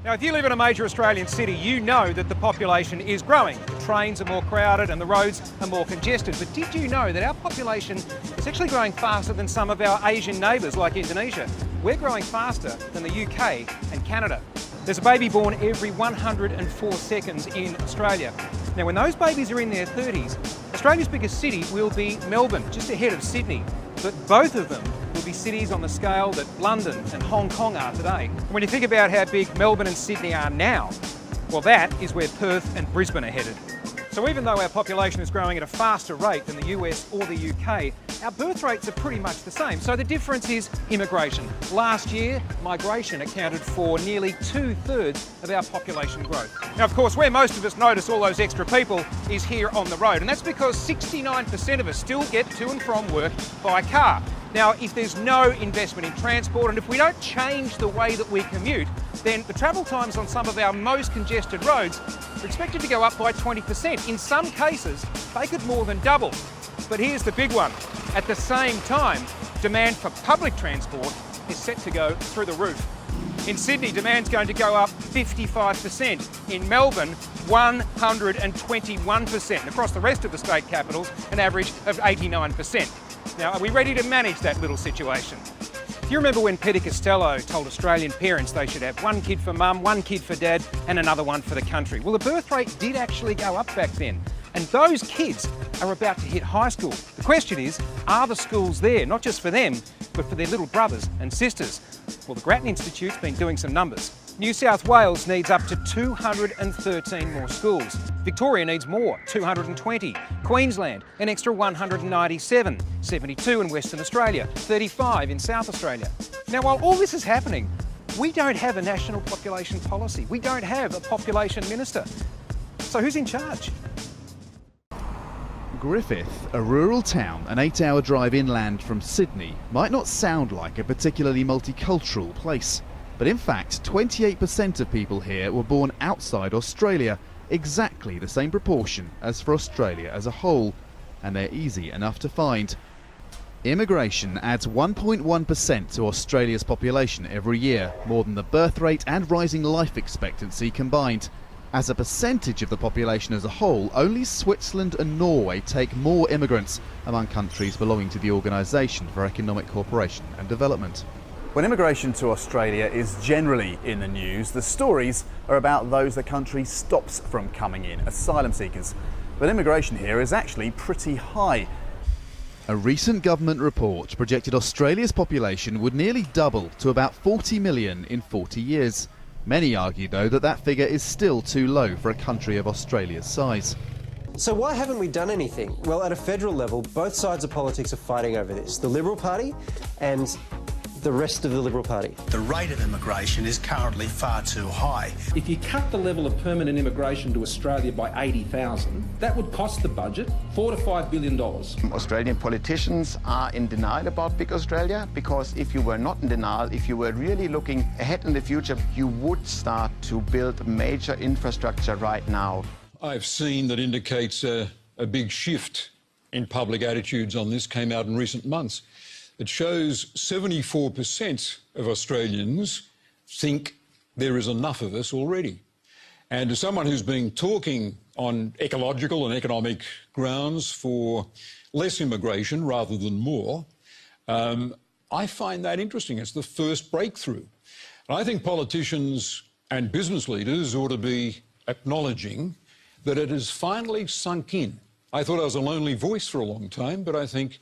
Now, if you live in a major Australian city, you know that the population is growing. The trains are more crowded and the roads are more congested. But did you know that our population is actually growing faster than some of our Asian neighbours like Indonesia? We're growing faster than the UK and Canada. There's a baby born every 104 seconds in Australia. Now, when those babies are in their 30s, Australia's biggest city will be Melbourne, just ahead of Sydney. But both of them will be cities on the scale that London and Hong Kong are today. And when you think about how big Melbourne and Sydney are now, well, that is where Perth and Brisbane are headed. So even though our population is growing at a faster rate than the US or the UK, our birth rates are pretty much the same. So the difference is immigration. Last year, migration accounted for nearly 2/3 of our population growth. Now, of course, where most of us notice all those extra people is here on the road, and that's because 69% of us still get to and from work by car. Now, if there's no investment in transport and if we don't change the way that we commute, then the travel times on some of our most congested roads are expected to go up by 20%. In some cases, they could more than double. But here's the big one. At the same time, demand for public transport is set to go through the roof. In Sydney, demand's going to go up 55%. In Melbourne, 121%. Across the rest of the state capitals, an average of 89%. Now, are we ready to manage that little situation? Do you remember when Peter Costello told Australian parents they should have one kid for mum, one kid for dad, and another one for the country? Well, the birth rate did actually go up back then. And those kids are about to hit high school. The question is, are the schools there, not just for them, but for their little brothers and sisters? Well, the Grattan Institute's been doing some numbers. New South Wales needs up to 213 more schools. Victoria needs more, 220. Queensland, an extra 197. 72 in Western Australia, 35 in South Australia. Now, while all this is happening, we don't have a national population policy. We don't have a population minister. So who's in charge? Griffith, a rural town an 8-hour drive inland from Sydney, might not sound like a particularly multicultural place. But in fact, 28% of people here were born outside Australia, exactly the same proportion as for Australia as a whole, and they're easy enough to find. Immigration adds 1.1% to Australia's population every year, more than the birth rate and rising life expectancy combined. As a percentage of the population as a whole, only Switzerland and Norway take more immigrants among countries belonging to the Organisation for Economic Cooperation and Development. When immigration to Australia is generally in the news, the stories are about those the country stops from coming in, asylum seekers. But immigration here is actually pretty high. A recent government report projected Australia's population would nearly double to about 40 million in 40 years. Many argue, though, that that figure is still too low for a country of Australia's size. So why haven't we done anything? Well, at a federal level, both sides of politics are fighting over this. The Liberal Party and the rest of the Liberal Party. The rate of immigration is currently far too high. If you cut the level of permanent immigration to Australia by 80,000, that would cost the budget $4 to $5 billion. Australian politicians are in denial about Big Australia, because if you were not in denial, if you were really looking ahead in the future, you would start to build major infrastructure right now. I've seen that indicates a big shift in public attitudes on this, came out in recent months. It shows 74% of Australians think there is enough of us already. And as someone who's been talking on ecological and economic grounds for less immigration rather than more, I find that interesting. It's the first breakthrough. And I think politicians and business leaders ought to be acknowledging that it has finally sunk in. I thought I was a lonely voice for a long time, but I think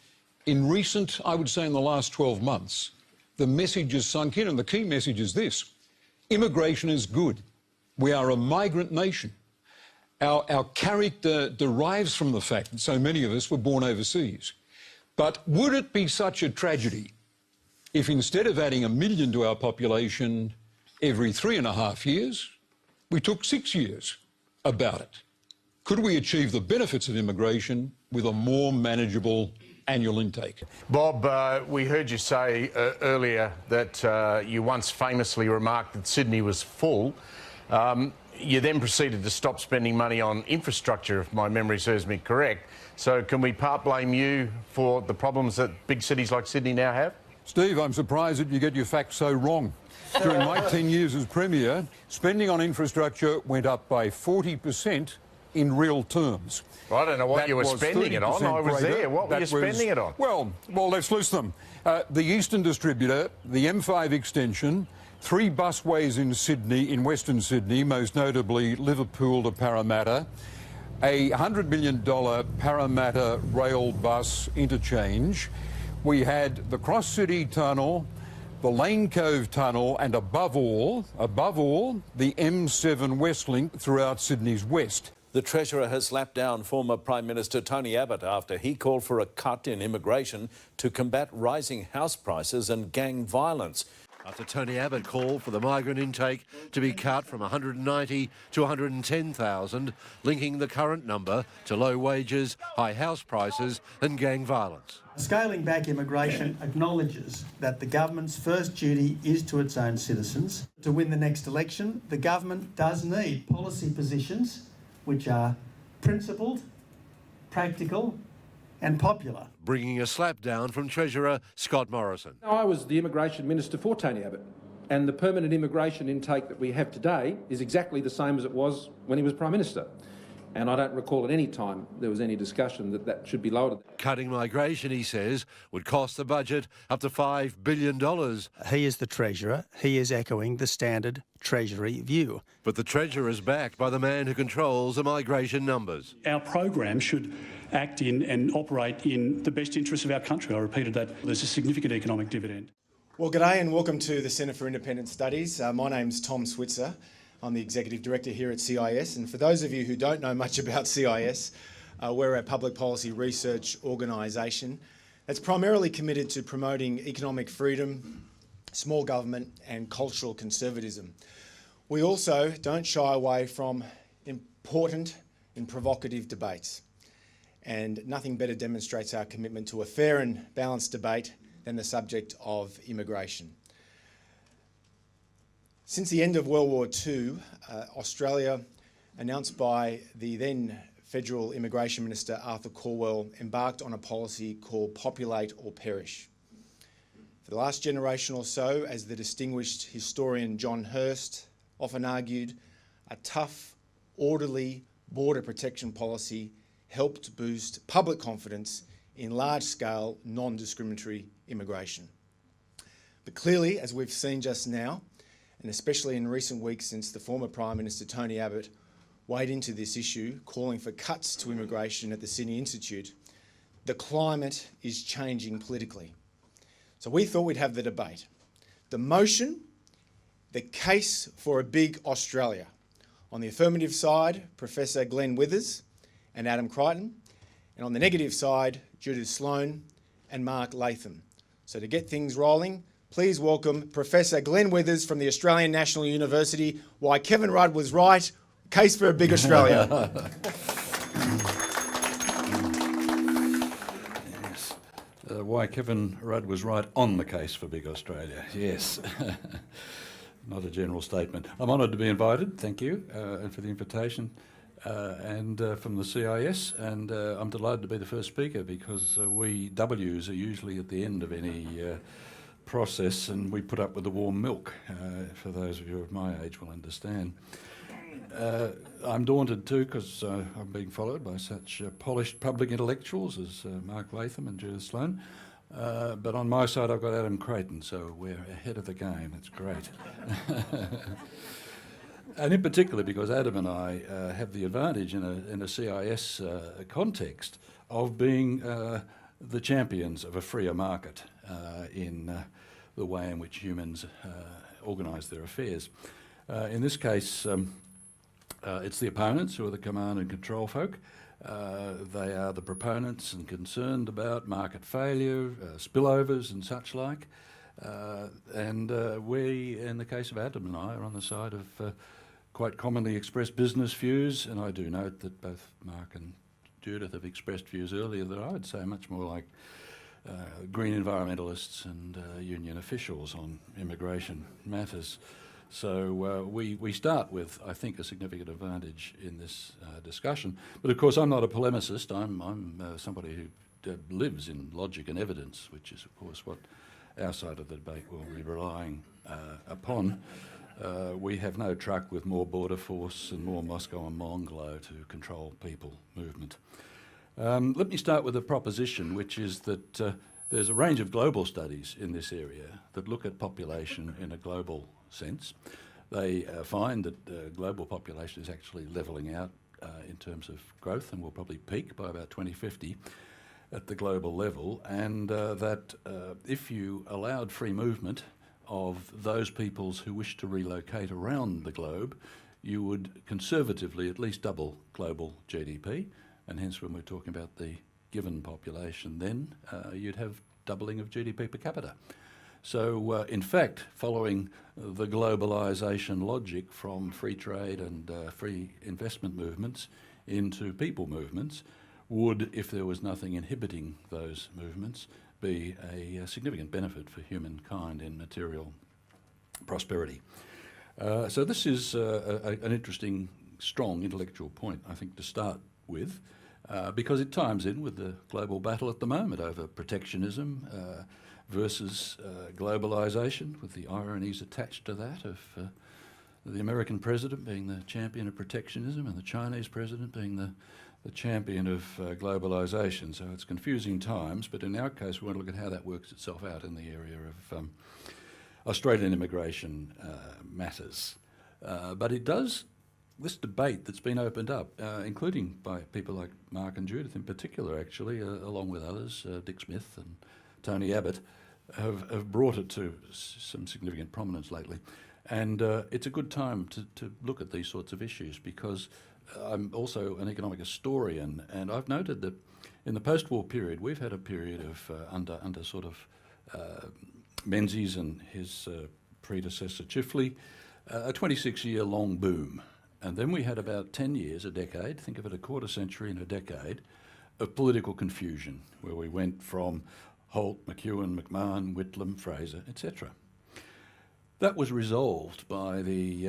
in recent, I would say in the last 12 months, the message has sunk in, and the key message is this: immigration is good. We are a migrant nation. Our character derives from the fact that so many of us were born overseas. But would it be such a tragedy if instead of adding 1 million to our population every 3.5 years, we took 6 years about it? Could we achieve the benefits of immigration with a more manageable annual intake? Bob, we heard you say earlier that you once famously remarked that Sydney was full. You then proceeded to stop spending money on infrastructure, if my memory serves me correct. So can we part blame you for the problems that big cities like Sydney now have? Steve, I'm surprised that you get your facts so wrong. During my 10 years as Premier, spending on infrastructure went up by 40% in real terms. Well, I don't know what That you were was spending it on. I was greater. there. What were you That was- spending it on? Well, let's list them. The Eastern Distributor, the M5 extension, 3 busways in Sydney, in Western Sydney, most notably Liverpool to Parramatta, a $100 million Parramatta rail bus interchange. We had the Cross City Tunnel, the Lane Cove Tunnel, and above all, the M7 West Link throughout Sydney's west. The Treasurer has slapped down former Prime Minister Tony Abbott after he called for a cut in immigration to combat rising house prices and gang violence. After Tony Abbott called for the migrant intake to be cut from 190 to 110,000, linking the current number to low wages, high house prices and gang violence. Scaling back immigration acknowledges that the government's first duty is to its own citizens. To win the next election, the government does need policy positions which are principled, practical and popular. Bringing a slap down from Treasurer Scott Morrison. I was the Immigration Minister for Tony Abbott, and the permanent immigration intake that we have today is exactly the same as it was when he was Prime Minister. And I don't recall at any time there was any discussion that that should be lowered. Cutting migration, he says, would cost the budget up to $5 billion. He is the Treasurer. He is echoing the standard Treasury view. But the Treasurer is backed by the man who controls the migration numbers. Our program should act in and operate in the best interests of our country. I repeated that. There's a significant economic dividend. Well, g'day and welcome to the Centre for Independent Studies. My name's Tom Switzer. I'm the Executive Director here at CIS, and for those of you who don't know much about CIS, we're a public policy research organisation that's primarily committed to promoting economic freedom, small government and cultural conservatism. We also don't shy away from important and provocative debates, and nothing better demonstrates our commitment to a fair and balanced debate than the subject of immigration. Since the end of World War II, Australia, announced by the then Federal Immigration Minister Arthur Calwell, embarked on a policy called Populate or Perish. For the last generation or so, as the distinguished historian John Hirst often argued, a tough, orderly border protection policy helped boost public confidence in large-scale, non-discriminatory immigration. But clearly, as we've seen just now, and especially in recent weeks since the former Prime Minister Tony Abbott weighed into this issue, calling for cuts to immigration at the Sydney Institute, the climate is changing politically. So we thought we'd have the debate. The motion, the case for a big Australia. On the affirmative side, Professor Glenn Withers and Adam Crichton, and on the negative side, Judith Sloan and Mark Latham. So to get things rolling, please welcome Professor Glenn Withers from the Australian National University. Why Kevin Rudd was right, case for a big Australia. Yes. Why Kevin Rudd was right on the case for big Australia, yes. Not a general statement. I'm honoured to be invited, thank you, and for the invitation, and from the CIS, and I'm delighted to be the first speaker because we W's are usually at the end of any process, and we put up with the warm milk, for those of you of my age will understand. I'm daunted too because I'm being followed by such polished public intellectuals as Mark Latham and Judith Sloan, but on my side I've got Adam Crichton, so we're ahead of the game. It's great. And in particular because Adam and I have the advantage in a CIS context of being the champions of a freer market in the way in which humans organise their affairs. In this case, it's the opponents who are the command and control folk. They are the proponents and concerned about market failure, spillovers and such like. And we, in the case of Adam and I, are on the side of quite commonly expressed business views, and I do note that both Mark and Judith have expressed views earlier that I would say much more like green environmentalists and union officials on immigration matters. So we start with, I think, a significant advantage in this discussion. But of course, I'm not a polemicist. I'm somebody who lives in logic and evidence, which is, of course, what our side of the debate will be relying upon. We have no truck with more border force and more Moscow and Mongolo to control people movement. Let me start with a proposition, which is that there's a range of global studies in this area that look at population in a global sense. They find that global population is actually levelling out in terms of growth and will probably peak by about 2050 at the global level, and that if you allowed free movement of those peoples who wish to relocate around the globe, you would conservatively at least double global GDP, and hence when we're talking about the given population then, you'd have doubling of GDP per capita. So in fact, following the globalisation logic from free trade and free investment movements into people movements would, if there was nothing inhibiting those movements, be a significant benefit for humankind in material prosperity. So this is an interesting, strong intellectual point, I think, to start with, because it times in with the global battle at the moment over protectionism versus globalisation, with the ironies attached to that of the American president being the champion of protectionism and the Chinese president being the champion of globalisation. So it's confusing times, but in our case we want to look at how that works itself out in the area of Australian immigration matters. But it does, this debate that's been opened up, including by people like Mark and Judith in particular actually, along with others, Dick Smith and Tony Abbott, have brought it to some significant prominence lately. And it's a good time to look at these sorts of issues, because I'm also an economic historian, and I've noted that in the post-war period we've had a period of under sort of Menzies and his predecessor Chifley, a 26-year long boom, and then we had about 10 years, a decade, think of it a quarter century and a decade, of political confusion, where we went from Holt, McEwen, McMahon, Whitlam, Fraser, etc. That was resolved by the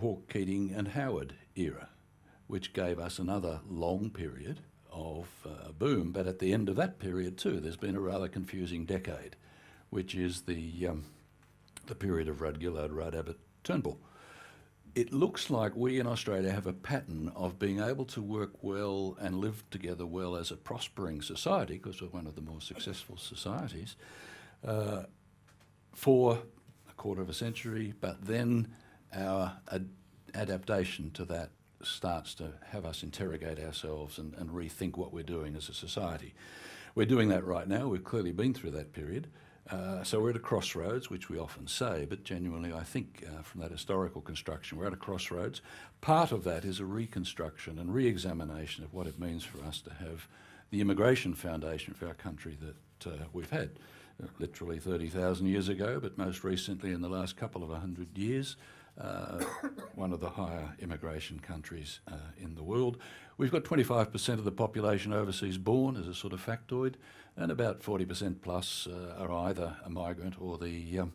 Hawke, Keating and Howard era, which gave us another long period of boom. But at the end of that period too, there's been a rather confusing decade, which is the period of Rudd Gillard, Rudd Abbott, Turnbull. It looks like we in Australia have a pattern of being able to work well and live together well as a prospering society, because we're one of the more successful societies, for a quarter of a century, but then our adaptation to that starts to have us interrogate ourselves and rethink what we're doing as a society. We're doing that right now. We've clearly been through that period. So we're at a crossroads, which we often say, but genuinely I think from that historical construction, we're at a crossroads. Part of that is a reconstruction and re-examination of what it means for us to have the immigration foundation for our country that we've had. Literally 30,000 years ago, but most recently in the last couple of 100 years, one of the higher immigration countries in the world. We've got 25% of the population overseas born as a sort of factoid, and about 40% plus are either a migrant or the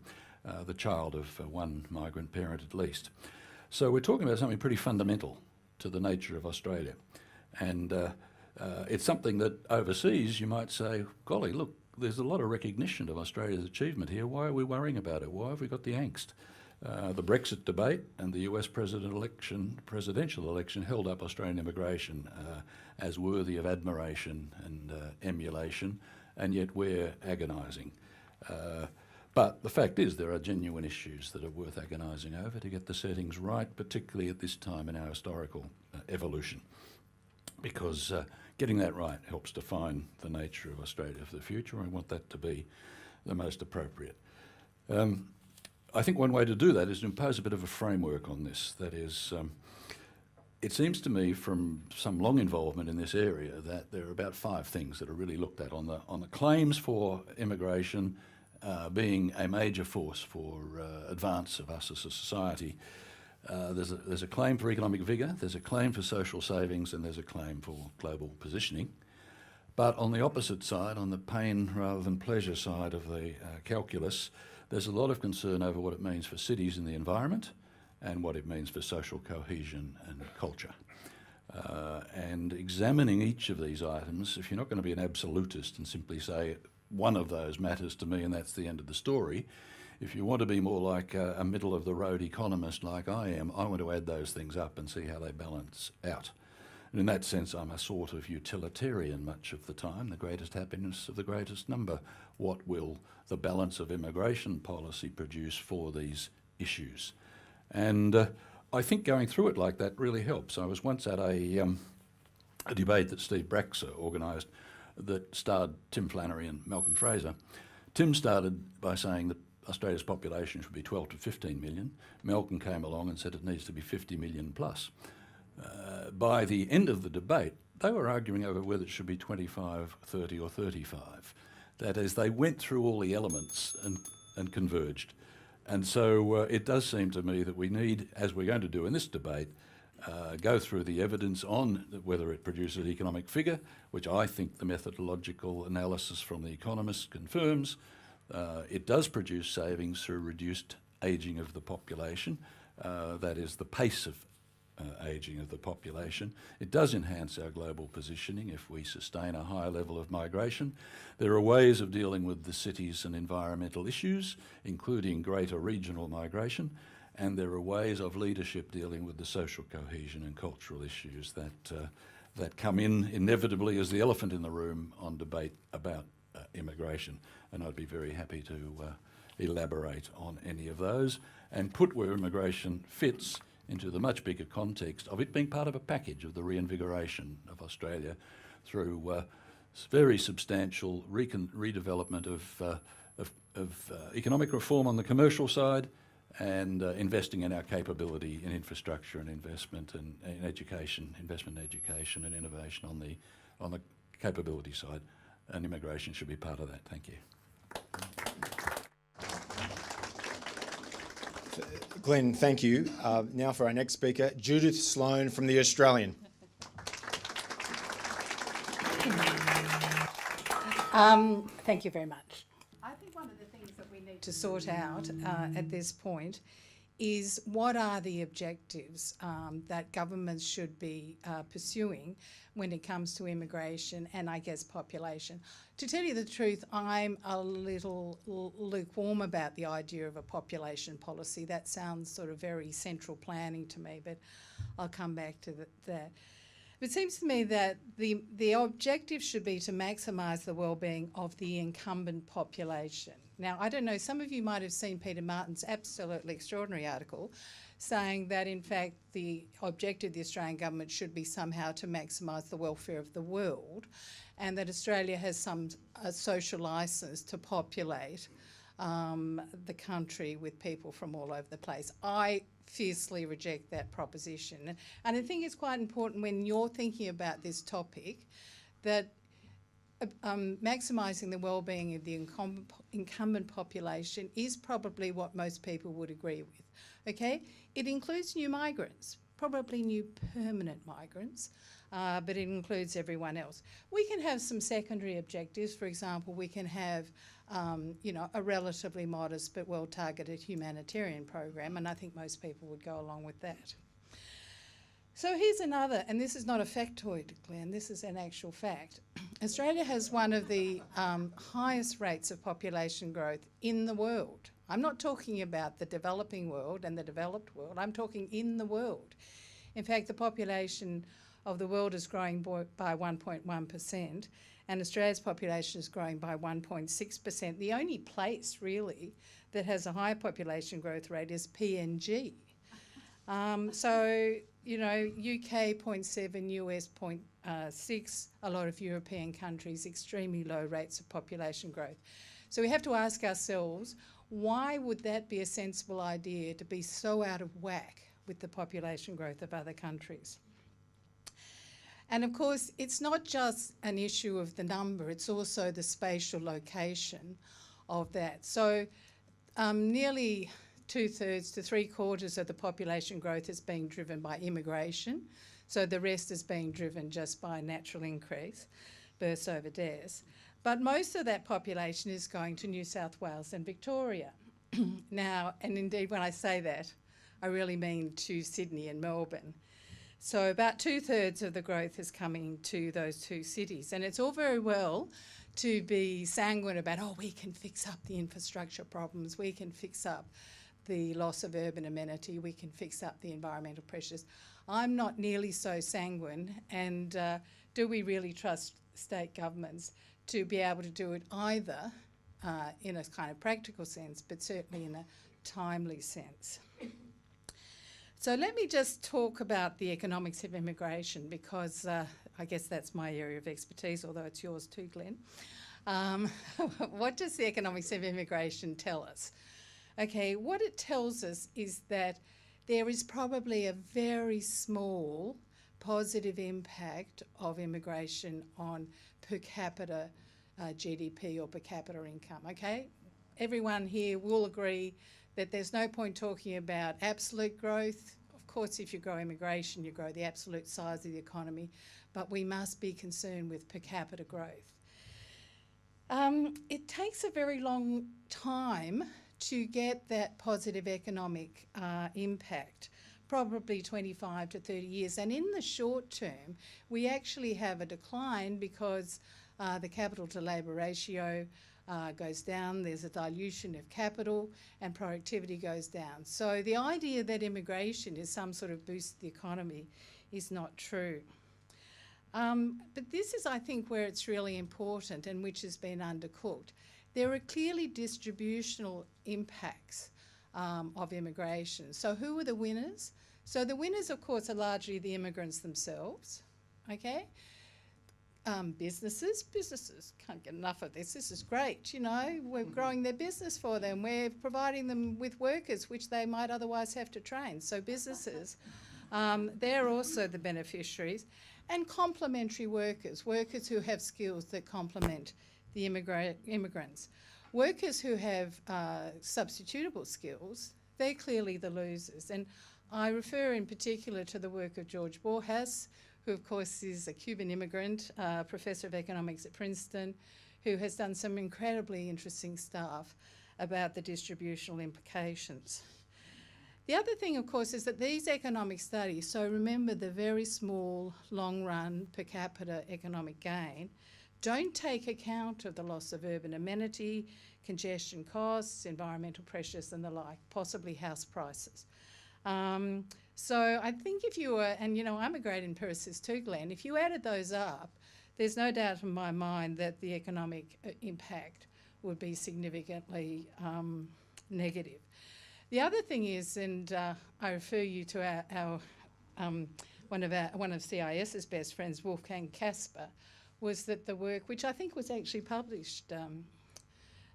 child of one migrant parent at least. So we're talking about something pretty fundamental to the nature of Australia. And it's something that overseas you might say, golly, look, there's a lot of recognition of Australia's achievement here. Why are we worrying about it? Why have we got the angst? The Brexit debate and the US presidential election held up Australian immigration as worthy of admiration and emulation, and yet we're agonising. But the fact is there are genuine issues that are worth agonising over to get the settings right, particularly at this time in our historical evolution, because getting that right helps define the nature of Australia for the future, and we want that to be the most appropriate. I think one way to do that is to impose a bit of a framework on this. That is, it seems to me from some long involvement in this area that there are about 5 things that are really looked at on the claims for immigration being a major force for advance of us as a society. There's a claim for economic vigour, there's a claim for social savings, and there's a claim for global positioning. But on the opposite side, on the pain rather than pleasure side of the calculus, there's a lot of concern over what it means for cities and the environment and what it means for social cohesion and culture. And examining each of these items, if you're not going to be an absolutist and simply say one of those matters to me, and that's the end of the story. If you want to be more like a middle-of-the-road economist like I am, I want to add those things up and see how they balance out. And in that sense, I'm a sort of utilitarian much of the time, the greatest happiness of the greatest number. What will the balance of immigration policy produce for these issues? And I think going through it like that really helps. I was once at a debate that Steve Braxer organised that starred Tim Flannery and Malcolm Fraser. Tim started by saying that Australia's population should be 12 to 15 million. Malcolm came along and said it needs to be 50 million plus. By the end of the debate, they were arguing over whether it should be 25, 30 or 35. That is, they went through all the elements and converged. And so it does seem to me that we need, as we're going to do in this debate, go through the evidence on whether it produces an economic figure, which I think the methodological analysis from the economists confirms. It does produce savings through reduced ageing of the population. That is, the pace of ageing of the population. It does enhance our global positioning if we sustain a higher level of migration. There are ways of dealing with the cities and environmental issues, including greater regional migration, and there are ways of leadership dealing with the social cohesion and cultural issues that come in inevitably as the elephant in the room on debate about immigration. And I'd be very happy to elaborate on any of those and put where immigration fits into the much bigger context of it being part of a package of the reinvigoration of Australia through very substantial redevelopment of economic reform on the commercial side and investing in our capability in infrastructure and investment and in education, investment in education and innovation on the capability side. And immigration should be part of that. Thank you. Glenn, thank you. Now for our next speaker, Judith Sloan from The Australian. Thank you very much. I think one of the things that we need to sort out at this point is what are the objectives that governments should be pursuing when it comes to immigration and, I guess, population. To tell you the truth, I'm a little lukewarm about the idea of a population policy. That sounds sort of very central planning to me, but I'll come back to that. It seems to me that the objective should be to maximise the well-being of the incumbent population. Now, I don't know, some of you might have seen Peter Martin's absolutely extraordinary article saying that, in fact, the objective of the Australian government should be somehow to maximise the welfare of the world, and that Australia has some social licence to populate the country with people from all over the place. I fiercely reject that proposition. And I think it's quite important when you're thinking about this topic that maximising the well-being of the incumbent population is probably what most people would agree with, okay? It includes new migrants, probably new permanent migrants, but it includes everyone else. We can have some secondary objectives. For example, we can have a relatively modest but well-targeted humanitarian program, and I think most people would go along with that. So here's another, and this is not a factoid, Glenn, this is an actual fact. Australia has one of the highest rates of population growth in the world. I'm not talking about the developing world and the developed world, I'm talking in the world. In fact, the population of the world is growing by 1.1%, and Australia's population is growing by 1.6%. The only place, really, that has a higher population growth rate is PNG. So, you know, UK 0.7, US 0.6, a lot of European countries, extremely low rates of population growth. So we have to ask ourselves, why would that be a sensible idea to be so out of whack with the population growth of other countries? And of course, it's not just an issue of the number, it's also the spatial location of that. So nearly 2/3 to 3/4 of the population growth is being driven by immigration. So the rest is being driven just by natural increase, births over deaths. But most of that population is going to New South Wales and Victoria. Now, and indeed when I say that, I really mean to Sydney and Melbourne. So about 2/3 of the growth is coming to those two cities. And it's all very well to be sanguine about, oh, we can fix up the infrastructure problems, we can fix up the loss of urban amenity, we can fix up the environmental pressures. I'm not nearly so sanguine, and do we really trust state governments to be able to do it either in a kind of practical sense, but certainly in a timely sense? So let me just talk about the economics of immigration, because I guess that's my area of expertise, although it's yours too, Glenn. What does the economics of immigration tell us? Okay, what it tells us is that there is probably a very small positive impact of immigration on per capita GDP or per capita income, okay? Everyone here will agree that there's no point talking about absolute growth. Of course, if you grow immigration, you grow the absolute size of the economy, but we must be concerned with per capita growth. It takes a very long time to get that positive economic impact, probably 25 to 30 years. And in the short term, we actually have a decline because the capital to labour ratio goes down, there's a dilution of capital, and productivity goes down. So the idea that immigration is some sort of boost to the economy is not true. But this is, I think, where it's really important and which has been undercooked. There are clearly distributional impacts of immigration. So who are the winners? So the winners, of course, are largely the immigrants themselves, okay? Businesses can't get enough of this. This is great, you know. We're growing their business for them. We're providing them with workers, which they might otherwise have to train. So businesses, they're also the beneficiaries. And complementary workers, workers who have skills that complement the immigrants. Workers who have substitutable skills, they're clearly the losers. And I refer in particular to the work of George Borjas, who of course is a Cuban immigrant, professor of economics at Princeton, who has done some incredibly interesting stuff about the distributional implications. The other thing, of course, is that these economic studies, so remember the very small, long-run per capita economic gain, don't take account of the loss of urban amenity, congestion costs, environmental pressures and the like, possibly house prices. So I think if you were, and you know, I'm a great empiricist too, Glenn, if you added those up, there's no doubt in my mind that the economic impact would be significantly negative. The other thing is, and I refer you to one of CIS's best friends, Wolfgang Kasper, was that the work, which I think was actually published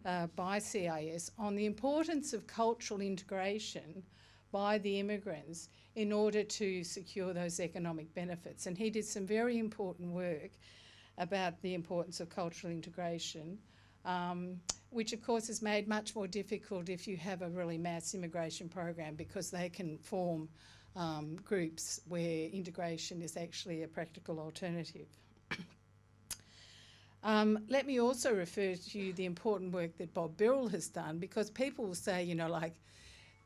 by CIS, on the importance of cultural integration by the immigrants in order to secure those economic benefits. And he did some very important work about the importance of cultural integration, which of course is made much more difficult if you have a really mass immigration program, because they can form groups where integration is actually a practical alternative. Let me also refer to the important work that Bob Birrell has done, because people will say, you know, like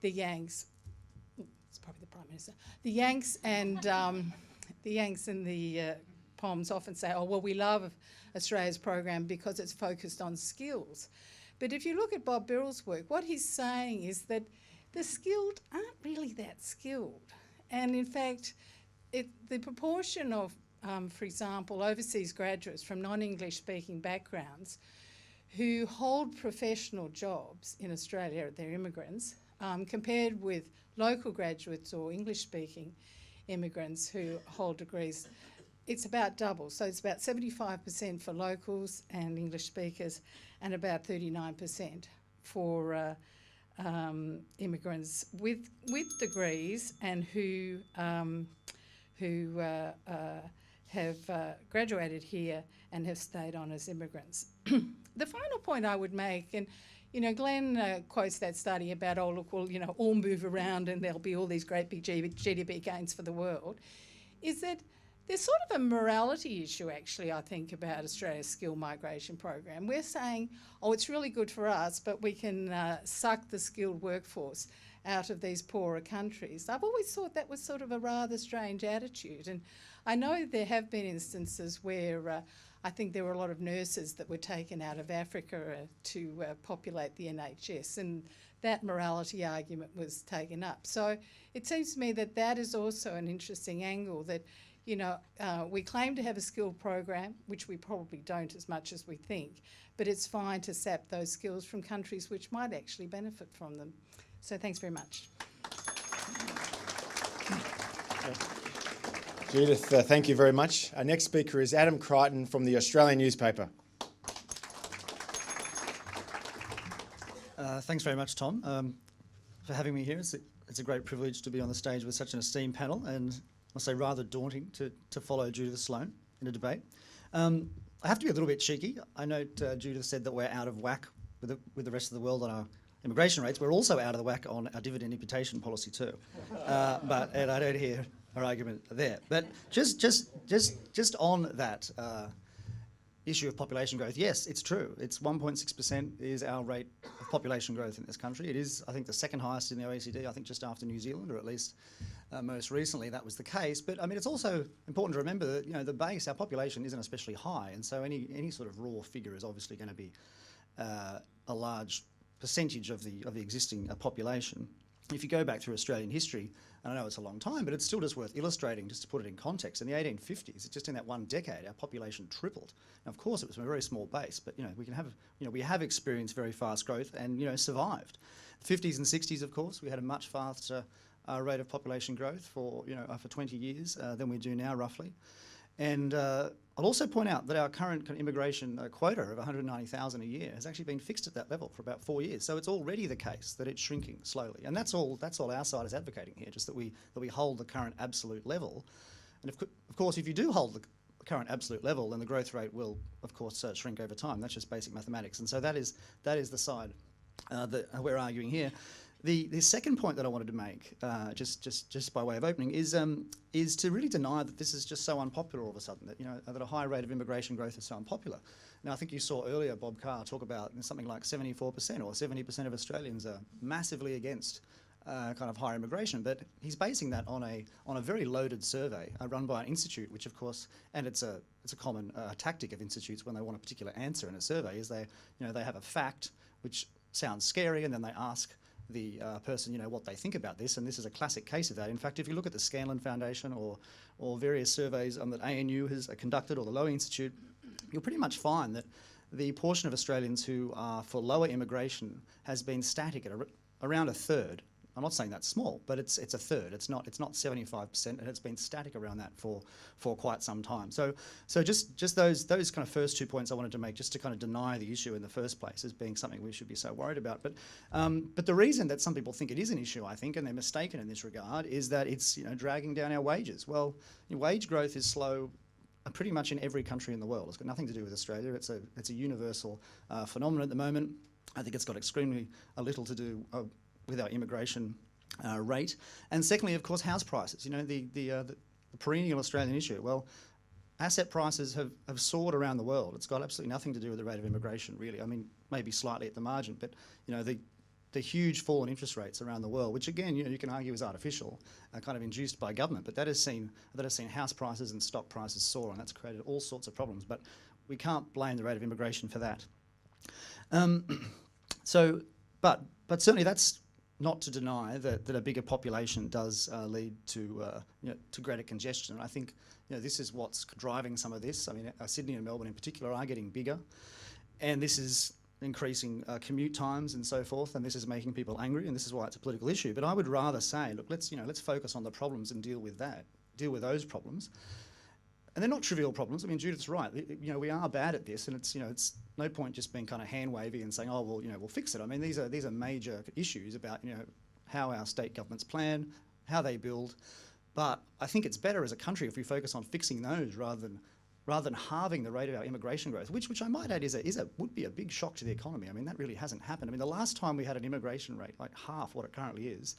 the Yanks, it's probably the Prime Minister, the Yanks and the Poms often say, oh, well, we love Australia's program because it's focused on skills. But if you look at Bob Birrell's work, what he's saying is that the skilled aren't really that skilled. And in fact, the proportion of, for example, overseas graduates from non-English speaking backgrounds who hold professional jobs in Australia, they're immigrants, compared with local graduates or English speaking immigrants who hold degrees, it's about double. So it's about 75% for locals and English speakers, and about 39% for immigrants with degrees and who have graduated here and have stayed on as immigrants. The final point I would make, and you know, Glenn quotes that study about, oh look, we'll, you know, all move around and there'll be all these great big GDP gains for the world, is that there's sort of a morality issue actually, I think, about Australia's skill migration program. We're saying, oh, it's really good for us, but we can suck the skilled workforce out of these poorer countries. I've always thought that was sort of a rather strange attitude, and I know there have been instances where I think there were a lot of nurses that were taken out of Africa to populate the NHS, and that morality argument was taken up. So it seems to me that that is also an interesting angle, that, you know, we claim to have a skill program, which we probably don't as much as we think, but it's fine to sap those skills from countries which might actually benefit from them. So thanks very much. Judith, thank you very much. Our next speaker is Adam Crichton from the Australian newspaper. Thanks very much, Tom, for having me here. It's a great privilege to be on the stage with such an esteemed panel, and I'll say rather daunting to follow Judith Sloan in a debate. I have to be a little bit cheeky. I note Judith said that we're out of whack with the rest of the world on our immigration rates. We're also out of the whack on our dividend imputation policy too. And I don't hear our argument there. But just on that issue of population growth, yes, it's true. It's 1.6% is our rate of population growth in this country. It is, I think, the second highest in the OECD, I think just after New Zealand, or at least most recently that was the case. But I mean, it's also important to remember that, you know, the base, our population isn't especially high, and so any sort of raw figure is obviously going to be a large percentage of the existing population. If you go back through Australian history, and I know it's a long time, but it's still just worth illustrating, just to put it in context. In the 1850s, just in that one decade, our population tripled. Now, of course, it was from a very small base, but, you know, we have experienced very fast growth and, you know, survived. The 50s and 60s, of course, we had a much faster rate of population growth for 20 years than we do now, roughly. And I'll also point out that our current immigration quota of 190,000 a year has actually been fixed at that level for about 4 years. So it's already the case that it's shrinking slowly, and that's all our side is advocating here, just that we hold the current absolute level. And of course, if you do hold the current absolute level, then the growth rate will, of course, shrink over time. That's just basic mathematics, and so that is the side that we're arguing here. The second point that I wanted to make, just by way of opening, is to really deny that this is just so unpopular all of a sudden, that, you know, that a high rate of immigration growth is so unpopular. Now, I think you saw earlier Bob Carr talk about something like 74% or 70% of Australians are massively against kind of higher immigration, but he's basing that on a very loaded survey run by an institute, which, of course, and it's a common tactic of institutes when they want a particular answer in a survey, is they have a fact which sounds scary, and then they ask the person, you know, what they think about this, and this is a classic case of that. In fact, if you look at the Scanlon Foundation or various surveys that ANU has conducted, or the Lowy Institute, you'll pretty much find that the portion of Australians who are for lower immigration has been static at around a third. I'm not saying that's small, but it's a third. It's not 75%, and it's been static around that for quite some time. So just those kind of first 2 points I wanted to make, just to kind of deny the issue in the first place as being something we should be so worried about. But the reason that some people think it is an issue, I think, and they're mistaken in this regard, is that it's, you know, dragging down our wages. Well, wage growth is slow pretty much in every country in the world. It's got nothing to do with Australia. It's a universal phenomenon at the moment. I think it's got extremely little to do with our immigration rate. And secondly, of course, house prices. You know, the perennial Australian issue. Well, asset prices have soared around the world. It's got absolutely nothing to do with the rate of immigration, really. I mean, maybe slightly at the margin, but, you know, the huge fall in interest rates around the world, which again, you know, you can argue is artificial, kind of induced by government, but that has seen house prices and stock prices soar, and that's created all sorts of problems. But we can't blame the rate of immigration for that. But certainly that's not to deny that a bigger population does lead to greater congestion. And I think, you know, this is what's driving some of this. I mean, Sydney and Melbourne in particular are getting bigger, and this is increasing commute times and so forth, and this is making people angry, and this is why it's a political issue. But I would rather say, look, let's focus on the problems and deal with those problems. And they're not trivial problems. I mean, Judith's right. You know, we are bad at this, and it's no point just being kind of hand wavy and saying, oh well, you know, we'll fix it. I mean, these are major issues about, you know, how our state governments plan, how they build. But I think it's better as a country if we focus on fixing those rather than halving the rate of our immigration growth, which I might add would be a big shock to the economy. I mean, that really hasn't happened. I mean, the last time we had an immigration rate like half what it currently is,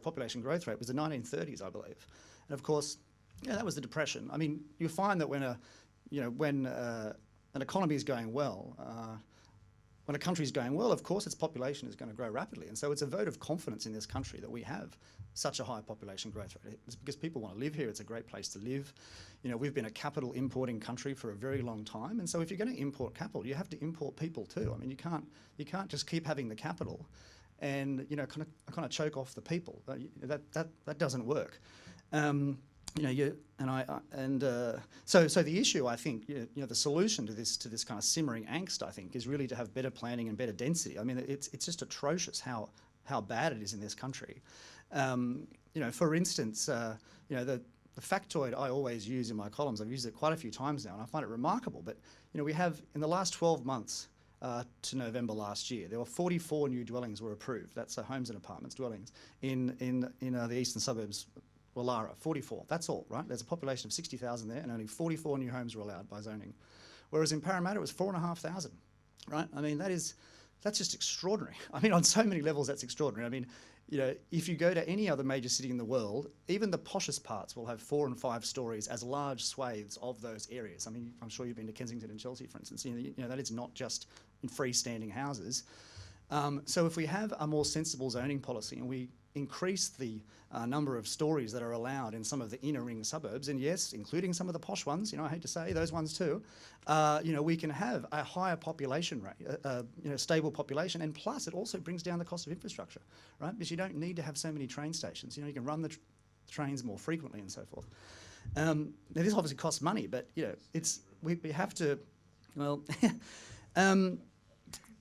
population growth rate, was the 1930s, I believe. And of course, yeah, that was the Depression. I mean, you find that when an economy is going well, when a country's going well, of course its population is going to grow rapidly. And so it's a vote of confidence in this country that we have such a high population growth rate. It's because people want to live here. It's a great place to live. You know, we've been a capital importing country for a very long time. And so if you're going to import capital, you have to import people too. I mean, you can't just keep having the capital and, you know, kind of choke off the people. That doesn't work. You know, so the issue, I think, you know, the solution to this kind of simmering angst, I think, is really to have better planning and better density. I mean, it's just atrocious how bad it is in this country. You know, for instance, you know, the factoid I always use in my columns, I've used it quite a few times now, and I find it remarkable. But you know, we have in the last 12 months to November last year, there were 44 new dwellings were approved. That's homes and apartments, dwellings in the eastern suburbs. Wallara, 44, that's all, right? There's a population of 60,000 there and only 44 new homes were allowed by zoning. Whereas in Parramatta it was 4,500, right? I mean, that's just extraordinary. I mean, on so many levels that's extraordinary. I mean, you know, if you go to any other major city in the world, even the poshest parts will have 4 and 5 stories as large swathes of those areas. I mean, I'm sure you've been to Kensington and Chelsea, for instance. You know that is not just in freestanding houses. So if we have a more sensible zoning policy and we increase the number of stories that are allowed in some of the inner ring suburbs, and yes, including some of the posh ones, you know, I hate to say those ones too, you know, we can have a higher population rate, you know, stable population, and plus it also brings down the cost of infrastructure, right? Because you don't need to have so many train stations. You know, you can run the trains more frequently and so forth. Now this obviously costs money, but you know, we have to, well,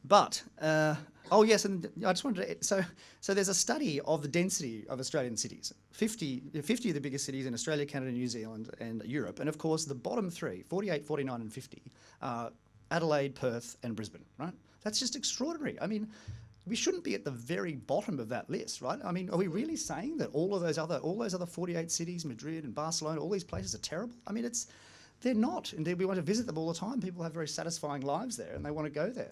but. Oh yes, and I just wanted to, so there's a study of the density of Australian cities. 50 of the biggest cities in Australia, Canada, New Zealand and Europe. And of course the bottom 3, 48, 49 and 50, are Adelaide, Perth and Brisbane, right? That's just extraordinary. I mean, we shouldn't be at the very bottom of that list, right? I mean, are we really saying that all those other 48 cities, Madrid and Barcelona, all these places are terrible? I mean, they're not. Indeed, we want to visit them all the time. People have very satisfying lives there and they want to go there.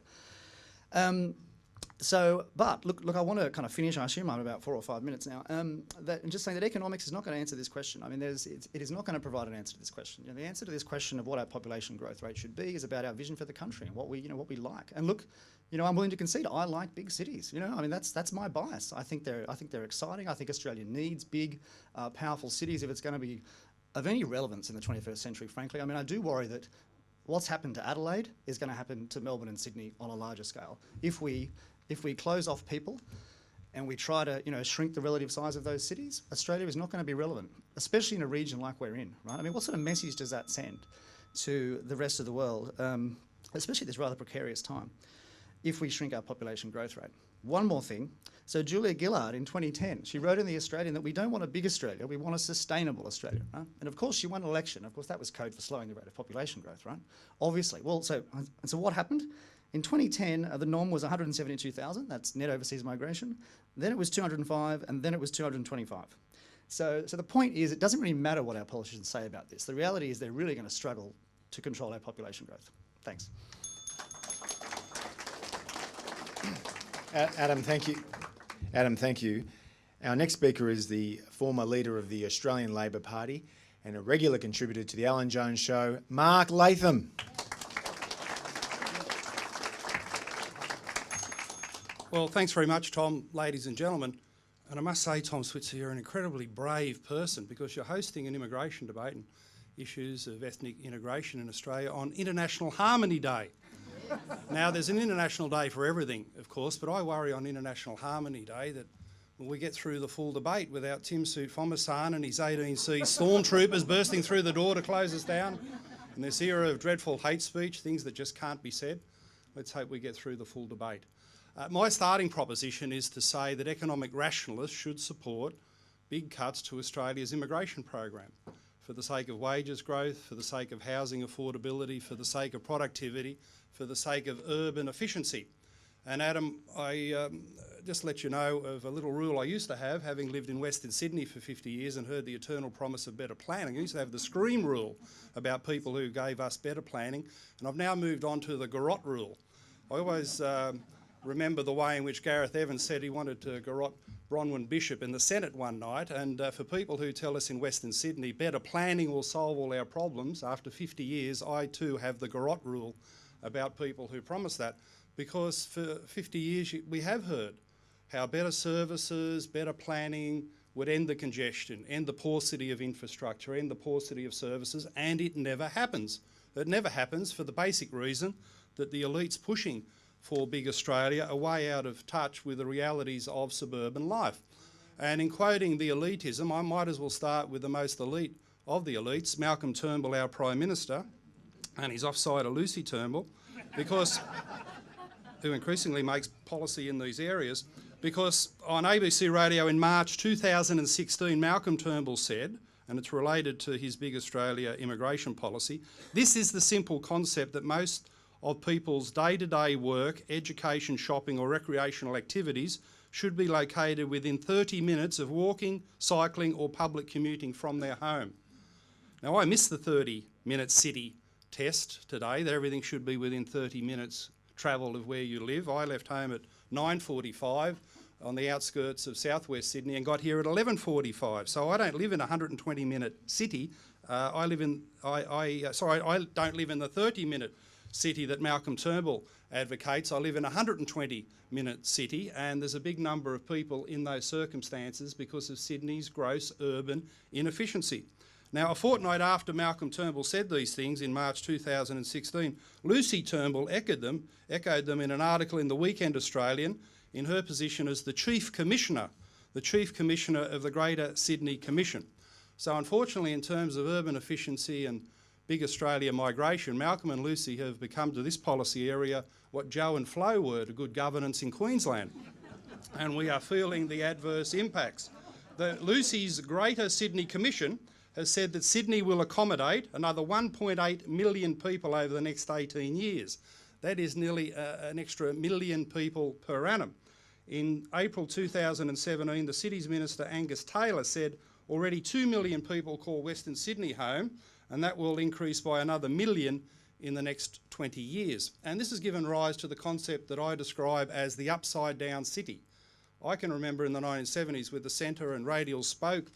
But look, I want to kind of finish. I assume I'm about 4 or 5 minutes now. And just saying that economics is not going to answer this question. I mean, it is not going to provide an answer to this question. You know, the answer to this question of what our population growth rate should be is about our vision for the country and what we like. And look, you know, I'm willing to concede I like big cities. You know, I mean, that's my bias. I think they're exciting. I think Australia needs big, powerful cities if it's going to be of any relevance in the 21st century. Frankly, I mean, I do worry that what's happened to Adelaide is going to happen to Melbourne and Sydney on a larger scale. If we close off people and we try to, you know, shrink the relative size of those cities, Australia is not going to be relevant, especially in a region like we're in, right? I mean, what sort of message does that send to the rest of the world, especially at this rather precarious time, if we shrink our population growth rate? One more thing. So Julia Gillard in 2010, she wrote in The Australian that we don't want a big Australia, we want a sustainable Australia, right? And of course she won an election. Of course that was code for slowing the rate of population growth, right? Obviously. Well, so what happened? In 2010, the norm was 172,000, that's net overseas migration. Then it was 205, and then it was 225. So the point is, it doesn't really matter what our politicians say about this. The reality is they're really going to struggle to control our population growth. Thanks. Adam, thank you. Adam, thank you. Our next speaker is the former leader of the Australian Labor Party and a regular contributor to the Alan Jones Show, Mark Latham. Well, thanks very much, Tom, ladies and gentlemen. And I must say, Tom Switzer, you're an incredibly brave person because you're hosting an immigration debate and issues of ethnic integration in Australia on International Harmony Day. Now, there's an international day for everything, of course, but I worry on International Harmony Day that when we get through the full debate without Tim Soutphommasane and his 18C stormtroopers bursting through the door to close us down, in this era of dreadful hate speech, things that just can't be said, let's hope we get through the full debate. My starting proposition is to say that economic rationalists should support big cuts to Australia's immigration program for the sake of wages growth, for the sake of housing affordability, for the sake of productivity, for the sake of urban efficiency. And Adam, I just let you know of a little rule I used to have, having lived in Western Sydney for 50 years and heard the eternal promise of better planning. I used to have the scream rule about people who gave us better planning, and I've now moved on to the garrote rule. I always remember the way in which Gareth Evans said he wanted to garrote Bronwyn Bishop in the Senate one night, and for people who tell us in Western Sydney better planning will solve all our problems, after 50 years I too have the garrote rule about people who promise that. because for 50 years we have heard how better services, better planning would end the congestion, end the paucity of infrastructure, end the paucity of services, and it never happens. It never happens for the basic reason that the elites pushing for big Australia are way out of touch with the realities of suburban life. And in quoting the elitism, I might as well start with the most elite of the elites, Malcolm Turnbull, our Prime Minister, and his offsider Lucy Turnbull, because who increasingly makes policy in these areas, because on ABC Radio in March 2016, Malcolm Turnbull said, and it's related to his Big Australia immigration policy, this is the simple concept that most of people's day-to-day work, education, shopping or recreational activities should be located within 30 minutes of walking, cycling or public commuting from their home. Now, I missed the 30-minute city test today, that everything should be within 30 minutes travel of where you live. I left home at 9:45 on the outskirts of southwest Sydney and got here at 11:45. So I don't live in a 120-minute city. I don't live in the 30-minute city that Malcolm Turnbull advocates. I live in a 120-minute city, and there's a big number of people in those circumstances because of Sydney's gross urban inefficiency. Now, a fortnight after Malcolm Turnbull said these things in March 2016, Lucy Turnbull echoed them in an article in the Weekend Australian in her position as the Chief Commissioner of the Greater Sydney Commission. So unfortunately, in terms of urban efficiency and big Australia migration, Malcolm and Lucy have become to this policy area what Joe and Flo were to good governance in Queensland. And we are feeling the adverse impacts. Lucy's Greater Sydney Commission has said that Sydney will accommodate another 1.8 million people over the next 18 years. That is nearly an extra million people per annum. In April 2017, the City's Minister Angus Taylor said already 2 million people call Western Sydney home, and that will increase by another million in the next 20 years. And this has given rise to the concept that I describe as the upside-down city. I can remember in the 1970s with the centre and radial spoke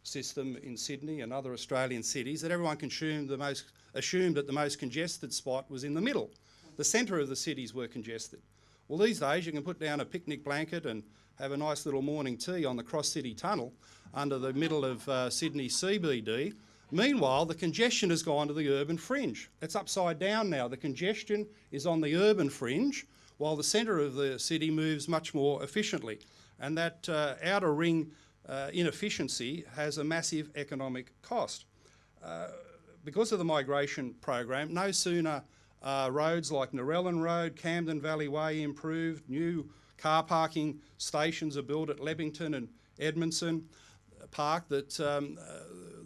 system in Sydney and other Australian cities that everyone assumed that the most congested spot was in the middle. The centre of the cities were congested. Well, these days you can put down a picnic blanket and have a nice little morning tea on the Cross-City Tunnel under the middle of Sydney CBD. Meanwhile, the congestion has gone to the urban fringe. It's upside down now. The congestion is on the urban fringe while the centre of the city moves much more efficiently. And that outer ring inefficiency has a massive economic cost. Because of the migration program, no sooner are roads like Narellan Road, Camden Valley Way improved, new car parking stations are built at Lebbington and Edmondson Park, that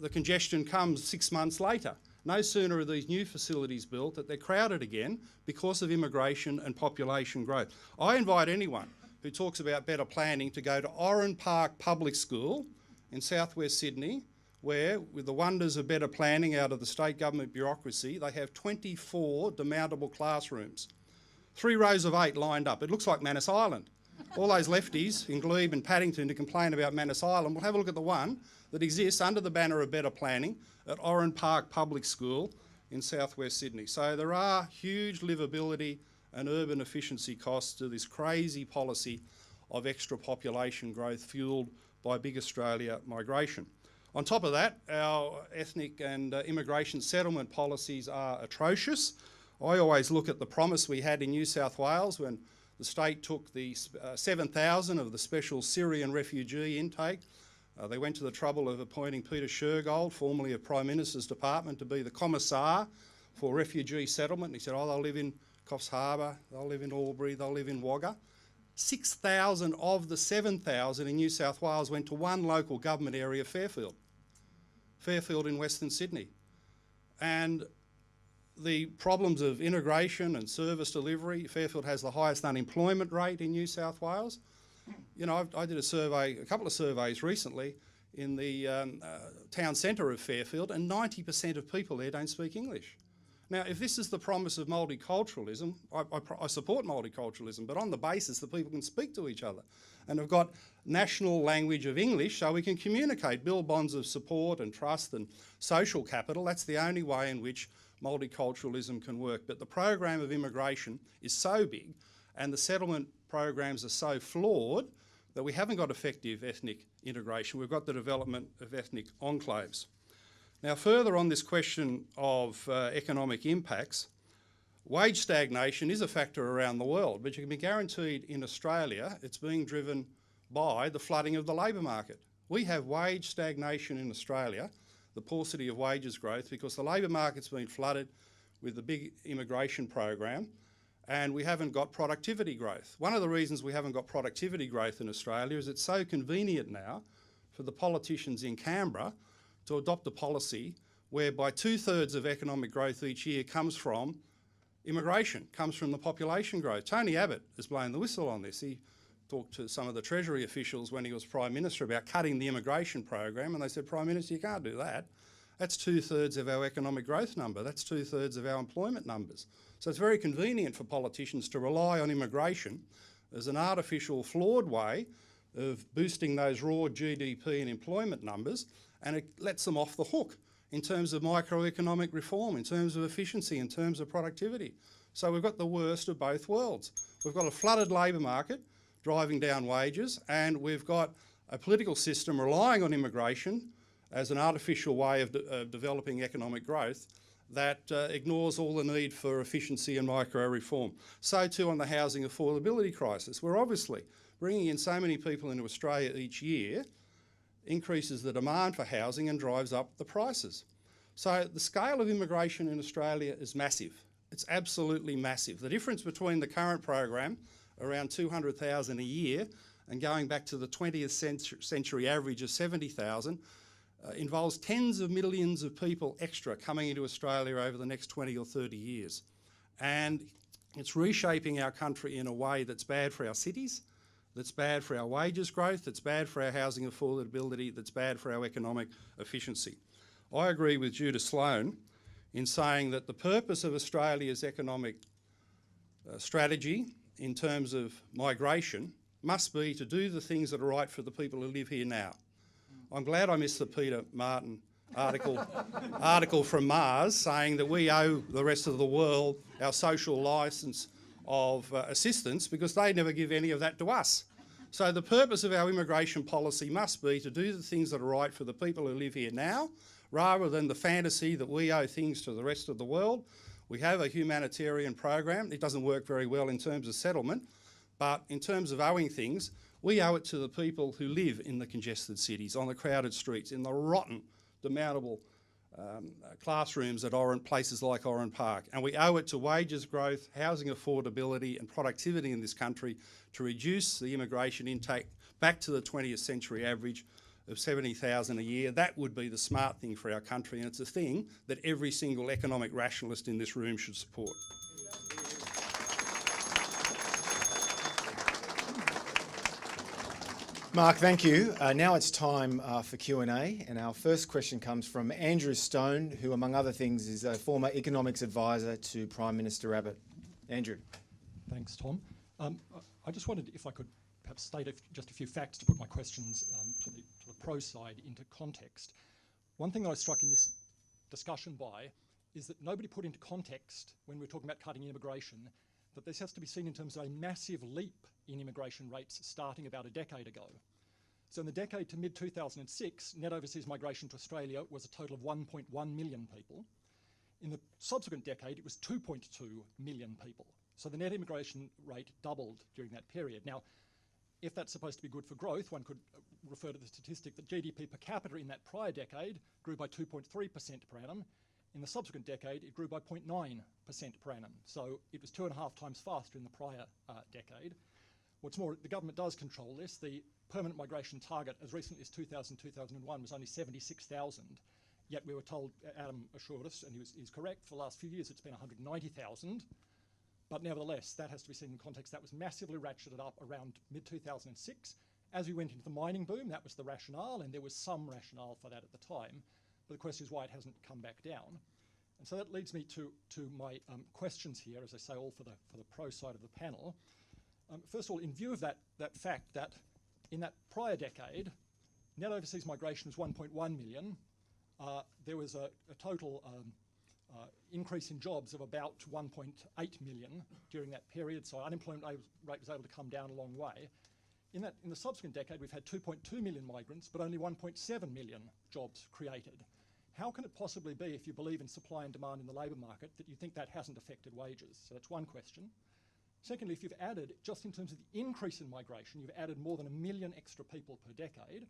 the congestion comes 6 months later. No sooner are these new facilities built that they're crowded again because of immigration and population growth. I invite anyone who talks about better planning to go to Oran Park Public School in southwest Sydney, where, with the wonders of better planning out of the state government bureaucracy, they have 24 demountable classrooms. 3 rows of 8 lined up. It looks like Manus Island. All those lefties in Glebe and Paddington who complain about Manus Island will have a look at the one that exists under the banner of better planning at Oran Park Public School in southwest Sydney. So there are huge livability and urban efficiency costs to this crazy policy of extra population growth fuelled by big Australia migration. On top of that, our ethnic and immigration settlement policies are atrocious. I always look at the promise we had in New South Wales when the state took the 7,000 of the special Syrian refugee intake. They went to the trouble of appointing Peter Shergold, formerly of Prime Minister's Department, to be the Commissar for refugee settlement. And he said, they'll live in Coffs Harbour, they'll live in Albury, they'll live in Wagga. 6,000 of the 7,000 in New South Wales went to one local government area, Fairfield in Western Sydney. And the problems of integration and service delivery, Fairfield has the highest unemployment rate in New South Wales. You know, I did a couple of surveys recently in the town centre of Fairfield, and 90% of people there don't speak English. Now, if this is the promise of multiculturalism, I support multiculturalism, but on the basis that people can speak to each other and have got national language of English so we can communicate, build bonds of support and trust and social capital. That's the only way in which multiculturalism can work. But the program of immigration is so big and the settlement programs are so flawed that we haven't got effective ethnic integration. We've got the development of ethnic enclaves. Now, further on this question of economic impacts, wage stagnation is a factor around the world, but you can be guaranteed in Australia it's being driven by the flooding of the labour market. We have wage stagnation in Australia, the paucity of wages growth, because the labour market's been flooded with the big immigration program, and we haven't got productivity growth. One of the reasons we haven't got productivity growth in Australia is it's so convenient now for the politicians in Canberra to adopt a policy whereby 2/3 of economic growth each year comes from immigration, comes from the population growth. Tony Abbott has blown the whistle on this. He talked to some of the Treasury officials when he was Prime Minister about cutting the immigration program, and they said, Prime Minister, you can't do that. That's 2/3 of our economic growth number. That's 2/3 of our employment numbers. So it's very convenient for politicians to rely on immigration as an artificial, flawed way of boosting those raw GDP and employment numbers, and it lets them off the hook in terms of microeconomic reform, in terms of efficiency, in terms of productivity. So we've got the worst of both worlds. We've got a flooded labour market driving down wages, and we've got a political system relying on immigration as an artificial way of developing economic growth that ignores all the need for efficiency and micro-reform. So too on the housing affordability crisis. We're obviously bringing in so many people into Australia each year increases the demand for housing and drives up the prices. So the scale of immigration in Australia is massive. It's absolutely massive. The difference between the current program, around 200,000 a year, and going back to the 20th century average of 70,000, involves tens of millions of people extra coming into Australia over the next 20 or 30 years. And it's reshaping our country in a way that's bad for our cities, that's bad for our wages growth, that's bad for our housing affordability, that's bad for our economic efficiency. I agree with Judah Sloan in saying that the purpose of Australia's economic strategy in terms of migration must be to do the things that are right for the people who live here now. I'm glad I missed the Peter Martin article from Mars saying that we owe the rest of the world our social licence of assistance, because they never give any of that to us. So the purpose of our immigration policy must be to do the things that are right for the people who live here now, rather than the fantasy that we owe things to the rest of the world. We have a humanitarian program. It doesn't work very well in terms of settlement, but in terms of owing things, we owe it to the people who live in the congested cities, on the crowded streets, in the rotten, demountable classrooms at places like Oran Park. And we owe it to wages growth, housing affordability and productivity in this country to reduce the immigration intake back to the 20th century average of 70,000 a year. That would be the smart thing for our country, and it's a thing that every single economic rationalist in this room should support. Mark, thank you. Now it's time for Q&A, and our first question comes from Andrew Stone, who, among other things, is a former economics advisor to Prime Minister Abbott. Andrew. Thanks, Tom. I just wondered if I could perhaps state just a few facts to put my questions to the pro side into context. One thing that I was struck in this discussion by is that nobody put into context, when we're talking about cutting immigration, that this has to be seen in terms of a massive leap in immigration rates starting about a decade ago. So in the decade to mid-2006, net overseas migration to Australia was a total of 1.1 million people. In the subsequent decade, it was 2.2 million people. So the net immigration rate doubled during that period. Now, if that's supposed to be good for growth, one could refer to the statistic that GDP per capita in that prior decade grew by 2.3% per annum. In the subsequent decade, it grew by 0.9% per annum. So it was 2.5 times faster in the prior decade. What's more, the government does control this. The permanent migration target as recently as 2000-2001 was only 76,000. Yet we were told, Adam assured us, and he's correct, for the last few years it's been 190,000. But nevertheless, that has to be seen in context. That was massively ratcheted up around mid-2006. As we went into the mining boom, that was the rationale, and there was some rationale for that at the time. But the question is why it hasn't come back down. And so that leads me to my questions here, as I say, all for the pro side of the panel. First of all, in view of that fact that in that prior decade, net overseas migration was 1.1 million. There was a total increase in jobs of about 1.8 million during that period, so unemployment rate was able to come down a long way. In the subsequent decade, we've had 2.2 million migrants, but only 1.7 million jobs created. How can it possibly be, if you believe in supply and demand in the labour market, that you think that hasn't affected wages? So that's one question. Secondly, if you've added, just in terms of the increase in migration, you've added more than 1 million extra people per decade,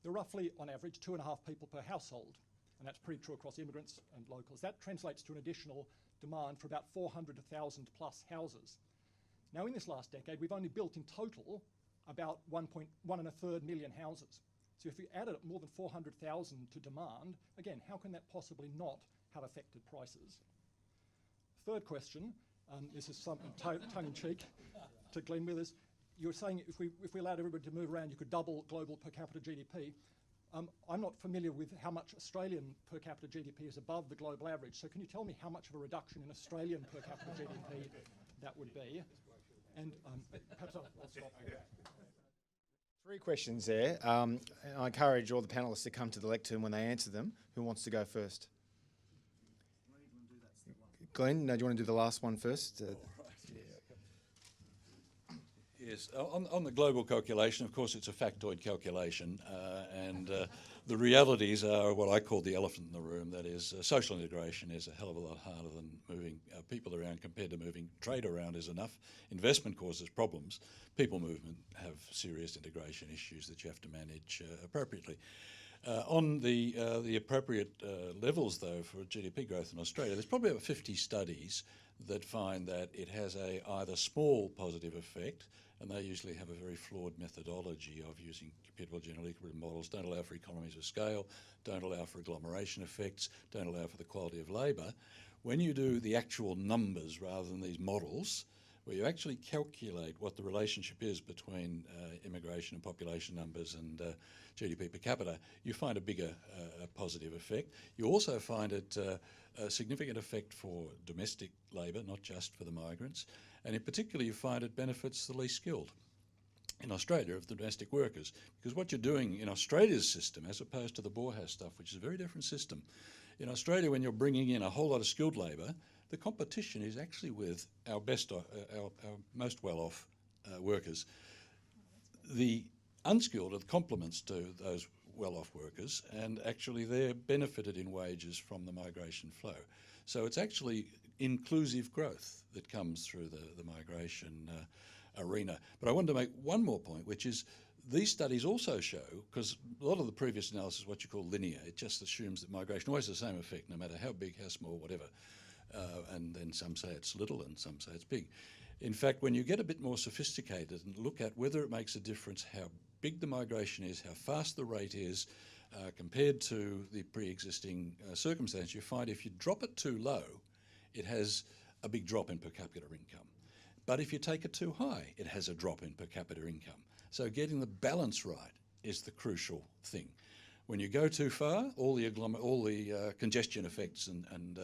there are roughly, on average, 2.5 people per household, and that's pretty true across immigrants and locals. That translates to an additional demand for about 400 to 1,000 plus houses. Now, in this last decade, we've only built in total about 1.1 million houses. So if you added more than 400,000 to demand, again, how can that possibly not have affected prices? Third question, this is something tongue-in-cheek to Glenn Withers. You were saying if we allowed everybody to move around, you could double global per capita GDP. I'm not familiar with how much Australian per capita GDP is above the global average, so can you tell me how much of a reduction in Australian per capita GDP that would be? And perhaps I'll stop there. 3 questions there. And I encourage all the panellists to come to the lectern when they answer them. Who wants to go first? Glenn, no, do you want to do the last one first? Yes, on the global calculation, of course, it's a factoid calculation, and the realities are what I call the elephant in the room. That is, social integration is a hell of a lot harder than moving people around compared to moving trade around is enough. Investment causes problems. People movement have serious integration issues that you have to manage appropriately. On the appropriate levels, though, for GDP growth in Australia, there's probably about 50 studies that find that it has a either small positive effect, and they usually have a very flawed methodology of using computable general equilibrium models, don't allow for economies of scale, don't allow for agglomeration effects, don't allow for the quality of labour. When you do the actual numbers rather than these models, where you actually calculate what the relationship is between immigration and population numbers and GDP per capita, you find a bigger positive effect. You also find it a significant effect for domestic labour, not just for the migrants, and in particular you find it benefits the least skilled in Australia of the domestic workers, because what you're doing in Australia's system, as opposed to the Borjas stuff, which is a very different system, in Australia when you're bringing in a whole lot of skilled labour, the competition is actually with our most well-off workers. The unskilled are the complements to those well-off workers, and actually they're benefited in wages from the migration flow. So it's actually inclusive growth that comes through the migration arena. But I wanted to make one more point, which is these studies also show, because a lot of the previous analysis is what you call linear, it just assumes that migration always has the same effect, no matter how big, how small, whatever. And then some say it's little and some say it's big. In fact, when you get a bit more sophisticated and look at whether it makes a difference how big the migration is, how fast the rate is, compared to the pre-existing circumstance, you find if you drop it too low, it has a big drop in per capita income. But if you take it too high, it has a drop in per capita income. So getting the balance right is the crucial thing. When you go too far, all the congestion effects and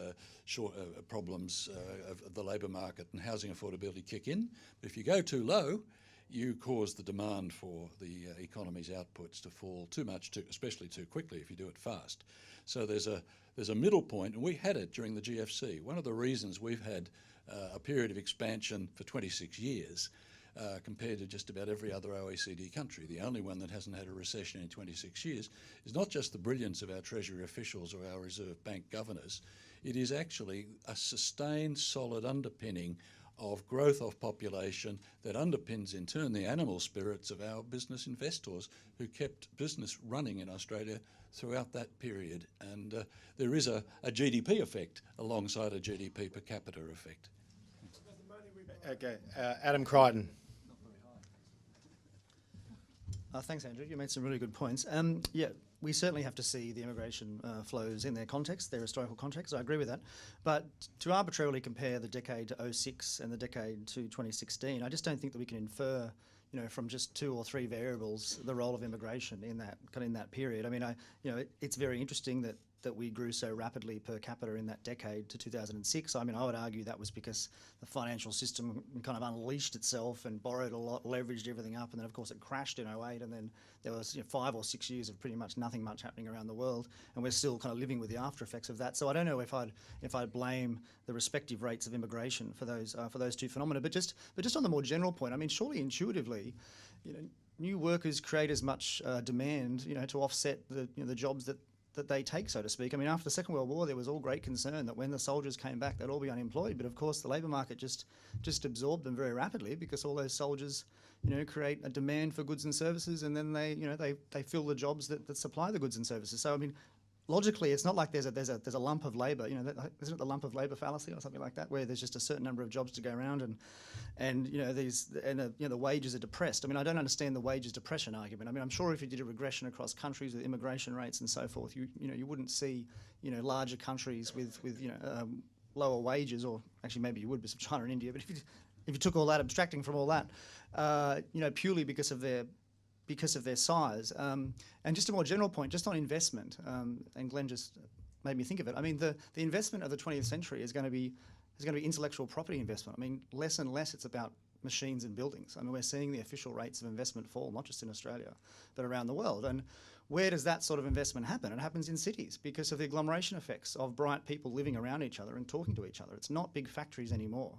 problems of the labour market and housing affordability kick in. But if you go too low, you cause the demand for the economy's outputs to fall too much, especially too quickly if you do it fast. So there's a middle point, and we had it during the GFC. One of the reasons we've had a period of expansion for 26 years compared to just about every other OECD country. The only one that hasn't had a recession in 26 years is not just the brilliance of our Treasury officials or our Reserve Bank governors, it is actually a sustained, solid underpinning of growth of population that underpins in turn the animal spirits of our business investors who kept business running in Australia throughout that period. And there is a GDP effect alongside a GDP per capita effect. Okay, Adam Crichton. Thanks, Andrew. You made some really good points. Yeah, we certainly have to see the immigration flows in their context, their historical context. I agree with that. But to arbitrarily compare the decade to 06 and the decade to 2016, I just don't think that we can infer, from just 2 or 3 variables, the role of immigration in that period. I mean, it's very interesting that that we grew so rapidly per capita in that decade to 2006. I mean, I would argue that was because the financial system kind of unleashed itself and borrowed a lot, leveraged everything up, and then of course it crashed in 08, and then there was 5 or 6 years of pretty much nothing much happening around the world, and we're still kind of living with the after effects of that. So I don't know if I'd blame the respective rates of immigration for those two phenomena. But just on the more general point, I mean, surely intuitively, new workers create as much demand, to offset the jobs that they take, so to speak. I mean, after the Second World War, there was all great concern that when the soldiers came back, they'd all be unemployed. But of course, the labour market just absorbed them very rapidly, because all those soldiers, create a demand for goods and services, and then they fill the jobs that supply the goods and services. So I mean, logically, it's not like there's a lump of labour. Isn't it the lump of labour fallacy or something like that, where there's just a certain number of jobs to go around, and the wages are depressed. I mean, I don't understand the wages depression argument. I mean, I'm sure if you did a regression across countries with immigration rates and so forth, you wouldn't see larger countries with lower wages, or actually maybe you would, because of China and India. But if you took all that, abstracting from all that, purely because of their size. And just a more general point, just on investment, and Glenn just made me think of it. I mean, the investment of the 20th century is going to be intellectual property investment. I mean, less and less it's about machines and buildings. I mean, we're seeing the official rates of investment fall, not just in Australia, but around the world. And where does that sort of investment happen? It happens in cities, because of the agglomeration effects of bright people living around each other and talking to each other. It's not big factories anymore.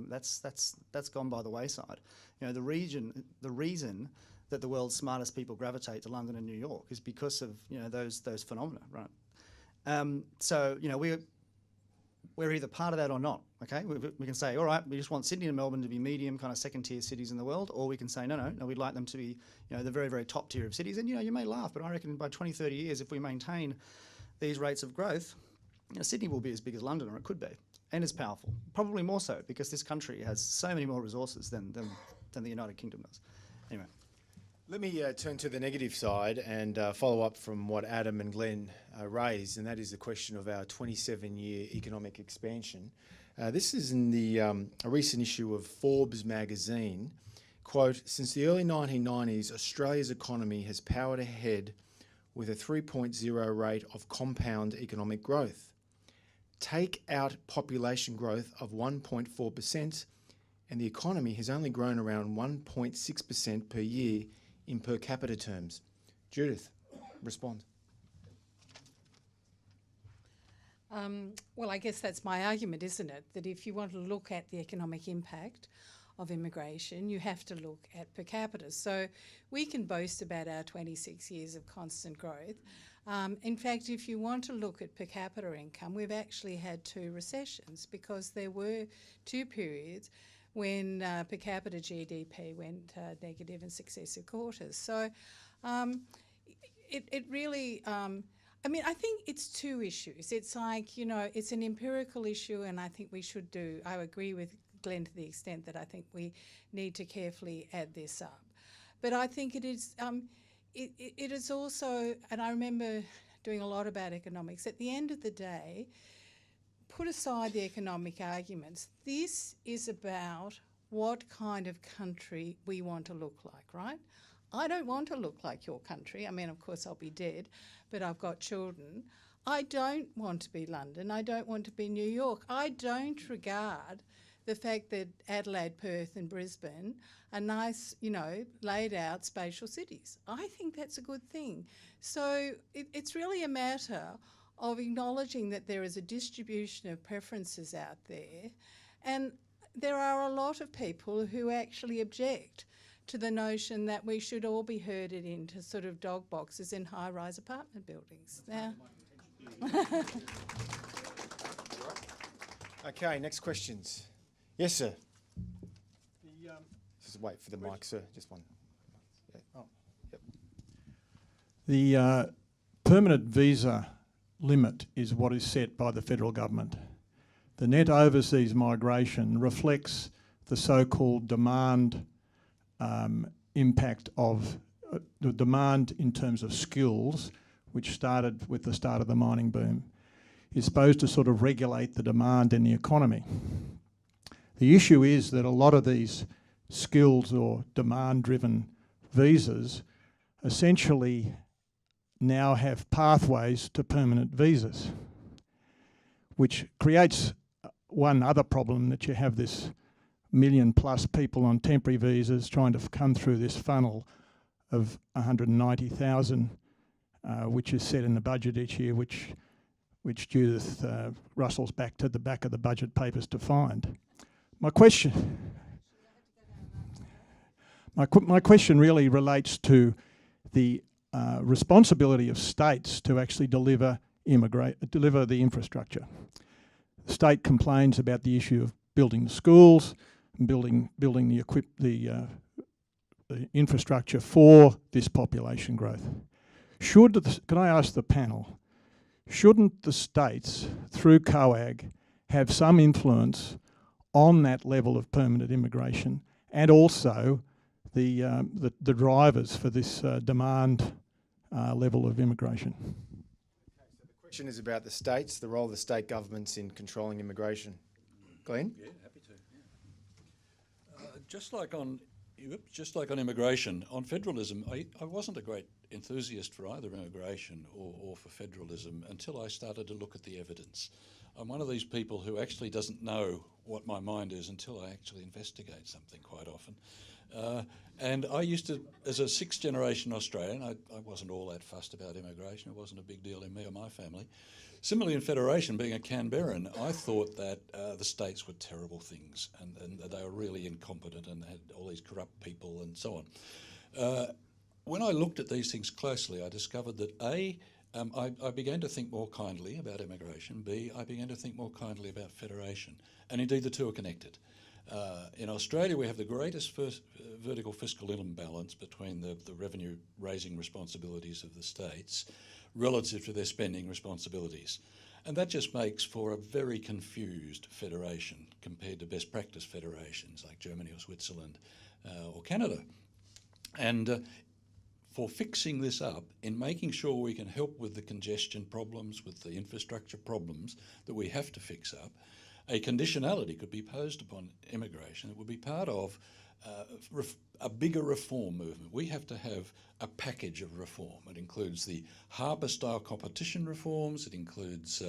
That's gone by the wayside. The reason that the world's smartest people gravitate to London and New York is because of those phenomena, right? So we're either part of that or not. Okay, we can say, all right, we just want Sydney and Melbourne to be medium kind of second-tier cities in the world, or we can say no, we'd like them to be the very, very top tier of cities. And you may laugh, but I reckon by 20, 30 years, if we maintain these rates of growth, Sydney will be as big as London, or it could be, and as powerful, probably more so, because this country has so many more resources than the United Kingdom does. Anyway. Let me turn to the negative side and follow up from what Adam and Glenn raised, and that is the question of our 27-year economic expansion. This is in a recent issue of Forbes magazine. Quote, since the early 1990s, Australia's economy has powered ahead with a 3.0 rate of compound economic growth. Take out population growth of 1.4%, and the economy has only grown around 1.6% per year in per capita terms. Judith, respond. Well, I guess that's my argument, isn't it? That if you want to look at the economic impact of immigration, you have to look at per capita. So we can boast about our 26 years of constant growth. In fact, if you want to look at per capita income, we've actually had 2 recessions, because there were 2 periods when per capita GDP went negative in successive quarters. So it really, I mean, I think it's 2 issues. It's like, it's an empirical issue, and I think we should I agree with Glenn to the extent that I think we need to carefully add this up. But I think it is, it is also, and I remember doing a lot about economics, at the end of the day, put aside the economic arguments, this is about what kind of country we want to look like, right? I don't want to look like your country. I mean, of course, I'll be dead, but I've got children. I don't want to be London. I don't want to be New York. I don't regard the fact that Adelaide, Perth and Brisbane are nice, laid out spatial cities. I think that's a good thing. So it's really a matter of acknowledging that there is a distribution of preferences out there, and there are a lot of people who actually object to the notion that we should all be herded into sort of dog boxes in high-rise apartment buildings. Now, Okay, next questions. Yes, sir. Just wait for the mic, sir. Just one. Yeah. Oh, yep. The permanent visa limit is what is set by the federal government. The net overseas migration reflects the so-called demand impact of the demand in terms of skills, which started with the start of the mining boom, is supposed to sort of regulate the demand in the economy. The issue is that a lot of these skills or demand-driven visas essentially now have pathways to permanent visas, which creates one other problem, that you have this 1 million plus people on temporary visas trying to come through this funnel of 190,000, which is set in the budget each year, which Judith Russell's back to the back of the budget papers to find. My question really relates to the responsibility of states to actually deliver the infrastructure. The state complains about the issue of building the schools, and building the infrastructure for this population growth. Can I ask the panel, shouldn't the states, through COAG, have some influence on that level of permanent immigration, and also the drivers for this demand level of immigration? So the question is about the states, the role of the state governments in controlling immigration. Glenn? Yeah, happy to. Yeah. Just like on immigration, on federalism, I wasn't a great enthusiast for either immigration or for federalism until I started to look at the evidence. I'm one of these people who actually doesn't know what my mind is until I actually investigate something quite often. And I used to, as a sixth-generation Australian, I wasn't all that fussed about immigration. It wasn't a big deal in me or my family. Similarly, in Federation, being a Canberran, I thought that the states were terrible things and that they were really incompetent and had all these corrupt people and so on. When I looked at these things closely, I discovered that A, I began to think more kindly about immigration. B, I began to think more kindly about Federation. And indeed, the two are connected. In Australia, we have the greatest vertical fiscal imbalance between the revenue-raising responsibilities of the states relative to their spending responsibilities. And that just makes for a very confused federation compared to best practice federations like Germany or Switzerland or Canada. And for fixing this up, in making sure we can help with the congestion problems, with the infrastructure problems that we have to fix up, a conditionality could be posed upon immigration. It would be part of a bigger reform movement. We have to have a package of reform. It includes the harbour-style competition reforms. It includes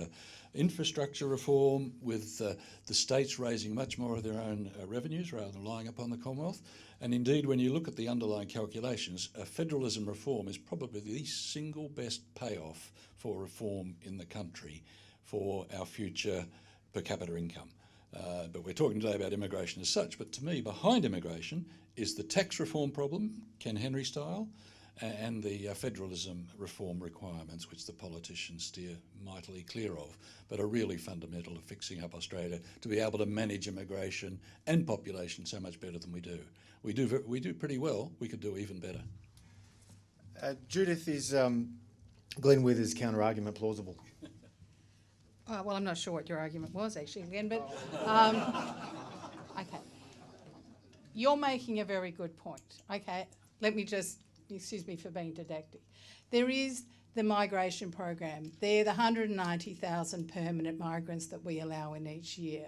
infrastructure reform, with the states raising much more of their own revenues rather than relying upon the Commonwealth. And indeed, when you look at the underlying calculations, federalism reform is probably the single best payoff for reform in the country for our future per capita income. But we're talking today about immigration as such. But to me, behind immigration is the tax reform problem, Ken Henry style, and the federalism reform requirements, which the politicians steer mightily clear of, but are really fundamental to fixing up Australia to be able to manage immigration and population so much better than we do. We do pretty well. We could do even better. Judith, is Glenn Withers' counter-argument plausible? Well, I'm not sure what your argument was actually, Glenn, but okay. You're making a very good point. Okay, let me just, excuse me for being didactic. There is the migration program. They're the 190,000 permanent migrants that we allow in each year.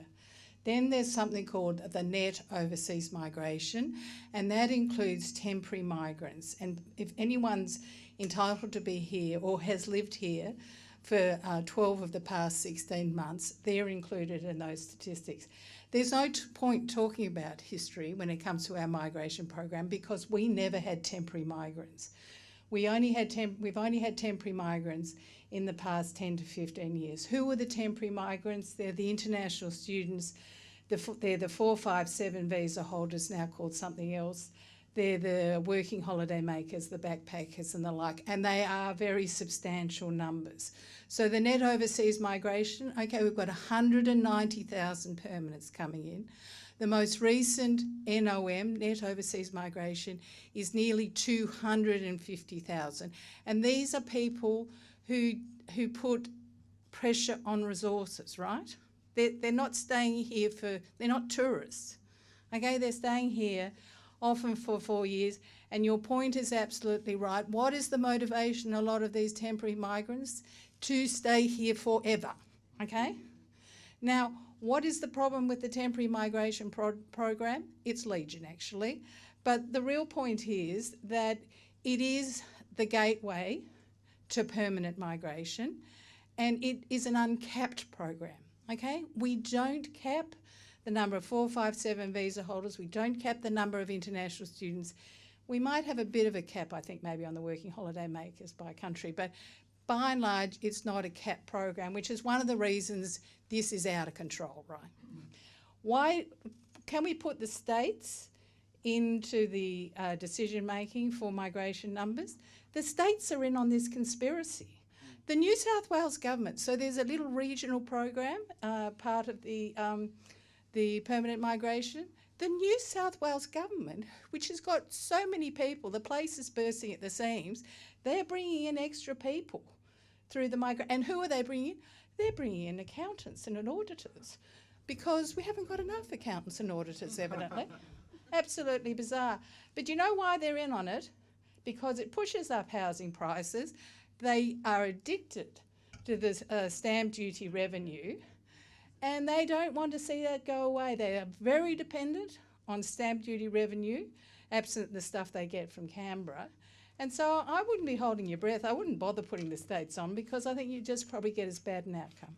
Then there's something called the net overseas migration, and that includes temporary migrants. And if anyone's entitled to be here or has lived here for 12 of the past 16 months, they're included in those statistics. There's no point talking about history when it comes to our migration program, because we never had temporary migrants. We've only had temporary migrants in the past 10 to 15 years. Who are the temporary migrants? They're the international students. They're the 457 visa holders, now called something else. They're the working holiday makers, the backpackers and the like, and they are very substantial numbers. So the net overseas migration, okay, we've got 190,000 permanents coming in. The most recent NOM, net overseas migration, is nearly 250,000. And these are people who put pressure on resources, right? They're not staying here they're not tourists, okay? They're staying here often for 4 years, and your point is absolutely right. What is the motivation, a lot of these temporary migrants? To stay here forever, okay? Now, what is the problem with the temporary migration program? It's legion, actually. But the real point is that it is the gateway to permanent migration, and it is an uncapped program, okay? We don't cap the number of 457 visa holders. We don't cap the number of international students. We might have a bit of a cap, I think, maybe on the working holiday makers by country, but by and large, it's not a cap program, which is one of the reasons this is out of control, right? Why can we put the states into the decision-making for migration numbers? The states are in on this conspiracy. The New South Wales government, so there's a little regional program, part of the permanent migration. The New South Wales government, which has got so many people, the place is bursting at the seams, they're bringing in extra people through the migration. And who are they bringing in? They're bringing in accountants and auditors, because we haven't got enough accountants and auditors, evidently. Absolutely bizarre. But you know why they're in on it? Because it pushes up housing prices. They are addicted to this stamp duty revenue, and they don't want to see that go away. They are very dependent on stamp duty revenue, absent the stuff they get from Canberra. And so I wouldn't be holding your breath. I wouldn't bother putting the states on, because I think you just probably get as bad an outcome.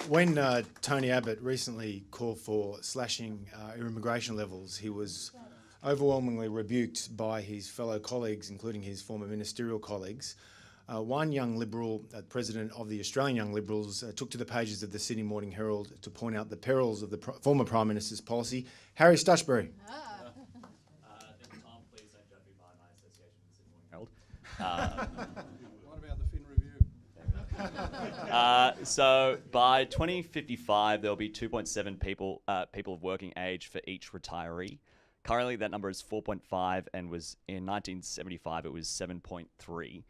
When Tony Abbott recently called for slashing immigration levels, he was overwhelmingly rebuked by his fellow colleagues, including his former ministerial colleagues. One young Liberal, president of the Australian Young Liberals, took to the pages of the Sydney Morning Herald to point out the perils of the former Prime Minister's policy. Harry Stuchbury. Tom, please don't judge me by my association with the Sydney Morning Herald. What about the Fin Review? So by 2055, there'll be 2.7 people of working age for each retiree. Currently, that number is 4.5, and was in 1975 it was 7.3.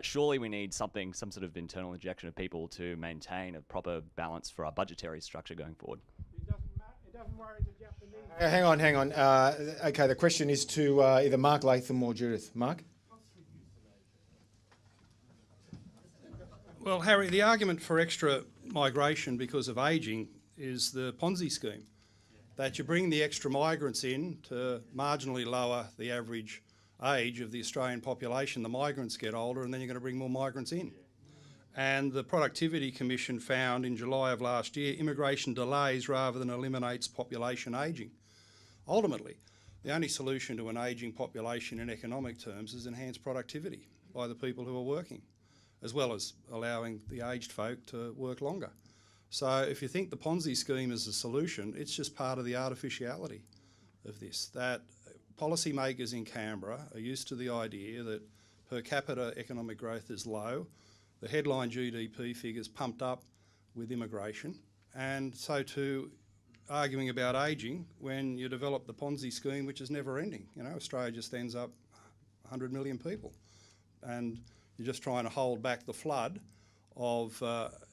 Surely we need some sort of internal injection of people to maintain a proper balance for our budgetary structure going forward. It doesn't worry the Japanese. Hang on. Okay, the question is to either Mark Latham or Judith. Mark? Well, Harry, the argument for extra migration because of ageing is the Ponzi scheme, that you bring the extra migrants in to marginally lower the average age of the Australian population. The migrants get older, and then you're going to bring more migrants in. And the Productivity Commission found in July of last year, immigration delays rather than eliminates population ageing. Ultimately, the only solution to an ageing population in economic terms is enhanced productivity by the people who are working, as well as allowing the aged folk to work longer. So if you think the Ponzi scheme is a solution, it's just part of the artificiality of this, that policymakers in Canberra are used to the idea that per capita economic growth is low, the headline GDP figures pumped up with immigration, and so too arguing about ageing when you develop the Ponzi scheme, which is never ending. You know, Australia just ends up 100 million people, and you're just trying to hold back the flood of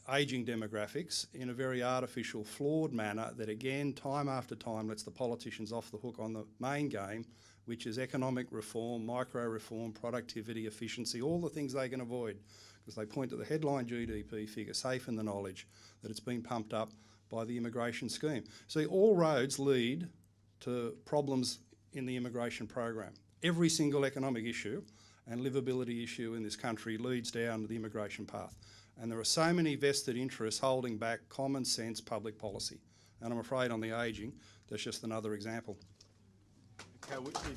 ageing demographics in a very artificial, flawed manner that, again, time after time, lets the politicians off the hook on the main game, which is economic reform, micro-reform, productivity, efficiency, all the things they can avoid, because they point to the headline GDP figure, safe in the knowledge that it's been pumped up by the immigration scheme. See, all roads lead to problems in the immigration program. Every single economic issue and livability issue in this country leads down the immigration path. And there are so many vested interests holding back common sense public policy. And I'm afraid on the ageing, that's just another example. Okay, we've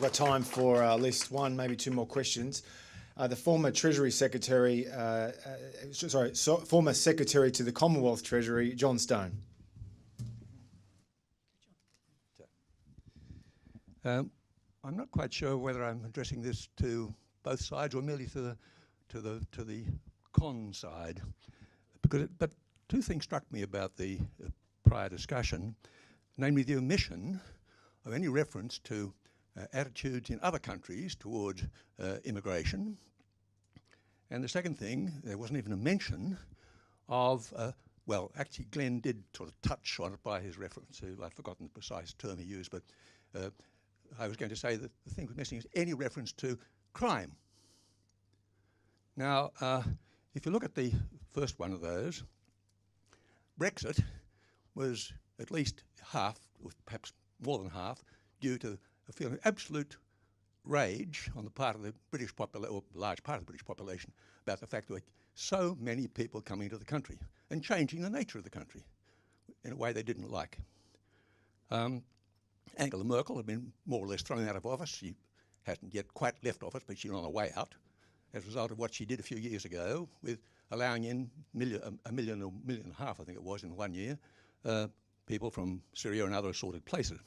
got time for at least one, maybe two more questions. The former Treasury Secretary, former Secretary to the Commonwealth Treasury, John Stone. I'm not quite sure whether I'm addressing this to both sides or merely to the con side, but two things struck me about the prior discussion, namely the omission of any reference to attitudes in other countries toward immigration, and the second thing, there wasn't even a mention of well, actually Glenn did sort of touch on it by his reference to, I've forgotten the precise term he used, but I was going to say that the thing was missing is any reference to crime. Now, if you look at the first one of those, Brexit was at least half, or perhaps more than half, due to a feeling of absolute rage on the part of the British population, or large part of the British population, about the fact that there were so many people coming into the country and changing the nature of the country in a way they didn't like. Angela Merkel had been more or less thrown out of office. She hasn't yet quite left office, but she's on her way out as a result of what she did a few years ago with allowing in a million or million and a half, I think it was, in 1 year, people from Syria and other assorted places.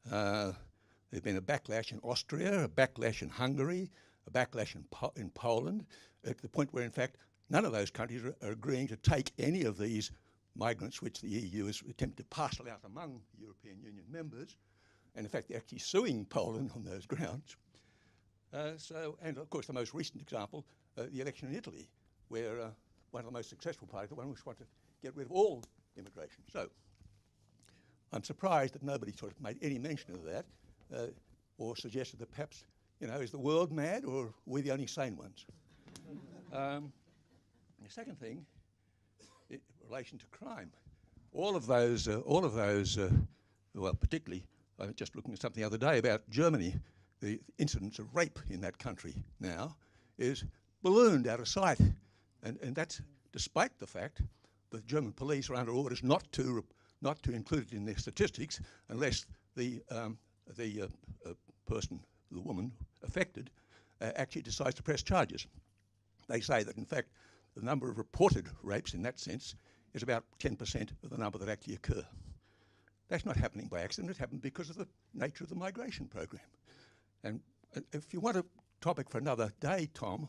There's been a backlash in Austria, a backlash in Hungary, a backlash in Poland, at the point where, in fact, none of those countries are agreeing to take any of these migrants, which the EU has attempted to parcel out among European Union members, and in fact they're actually suing Poland on those grounds. And of course the most recent example, the election in Italy, where one of the most successful parties, the one which wanted to get rid of all immigration. So I'm surprised that nobody sort of made any mention of that, or suggested that perhaps, you know, is the world mad or are we the only sane ones? The second thing, in relation to crime, all of those, well, particularly, I was just looking at something the other day about Germany. The incidence of rape in that country now is ballooned out of sight, and that's despite the fact that German police are under orders not to include it in their statistics unless the person, the woman affected, actually decides to press charges. They say that, in fact, the number of reported rapes in that sense is about 10% of the number that actually occur. That's not happening by accident. It happened because of the nature of the migration program. And if you want a topic for another day, Tom,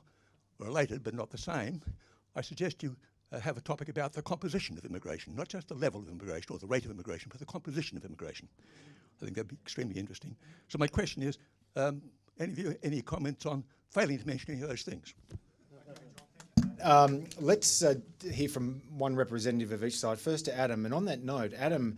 related but not the same, I suggest you have a topic about the composition of immigration, not just the level of immigration or the rate of immigration, but the composition of immigration. I think that'd be extremely interesting. So my question is, any of you, any comments on failing to mention any of those things? Let's hear from one representative of each side. First to Adam, and on that note, Adam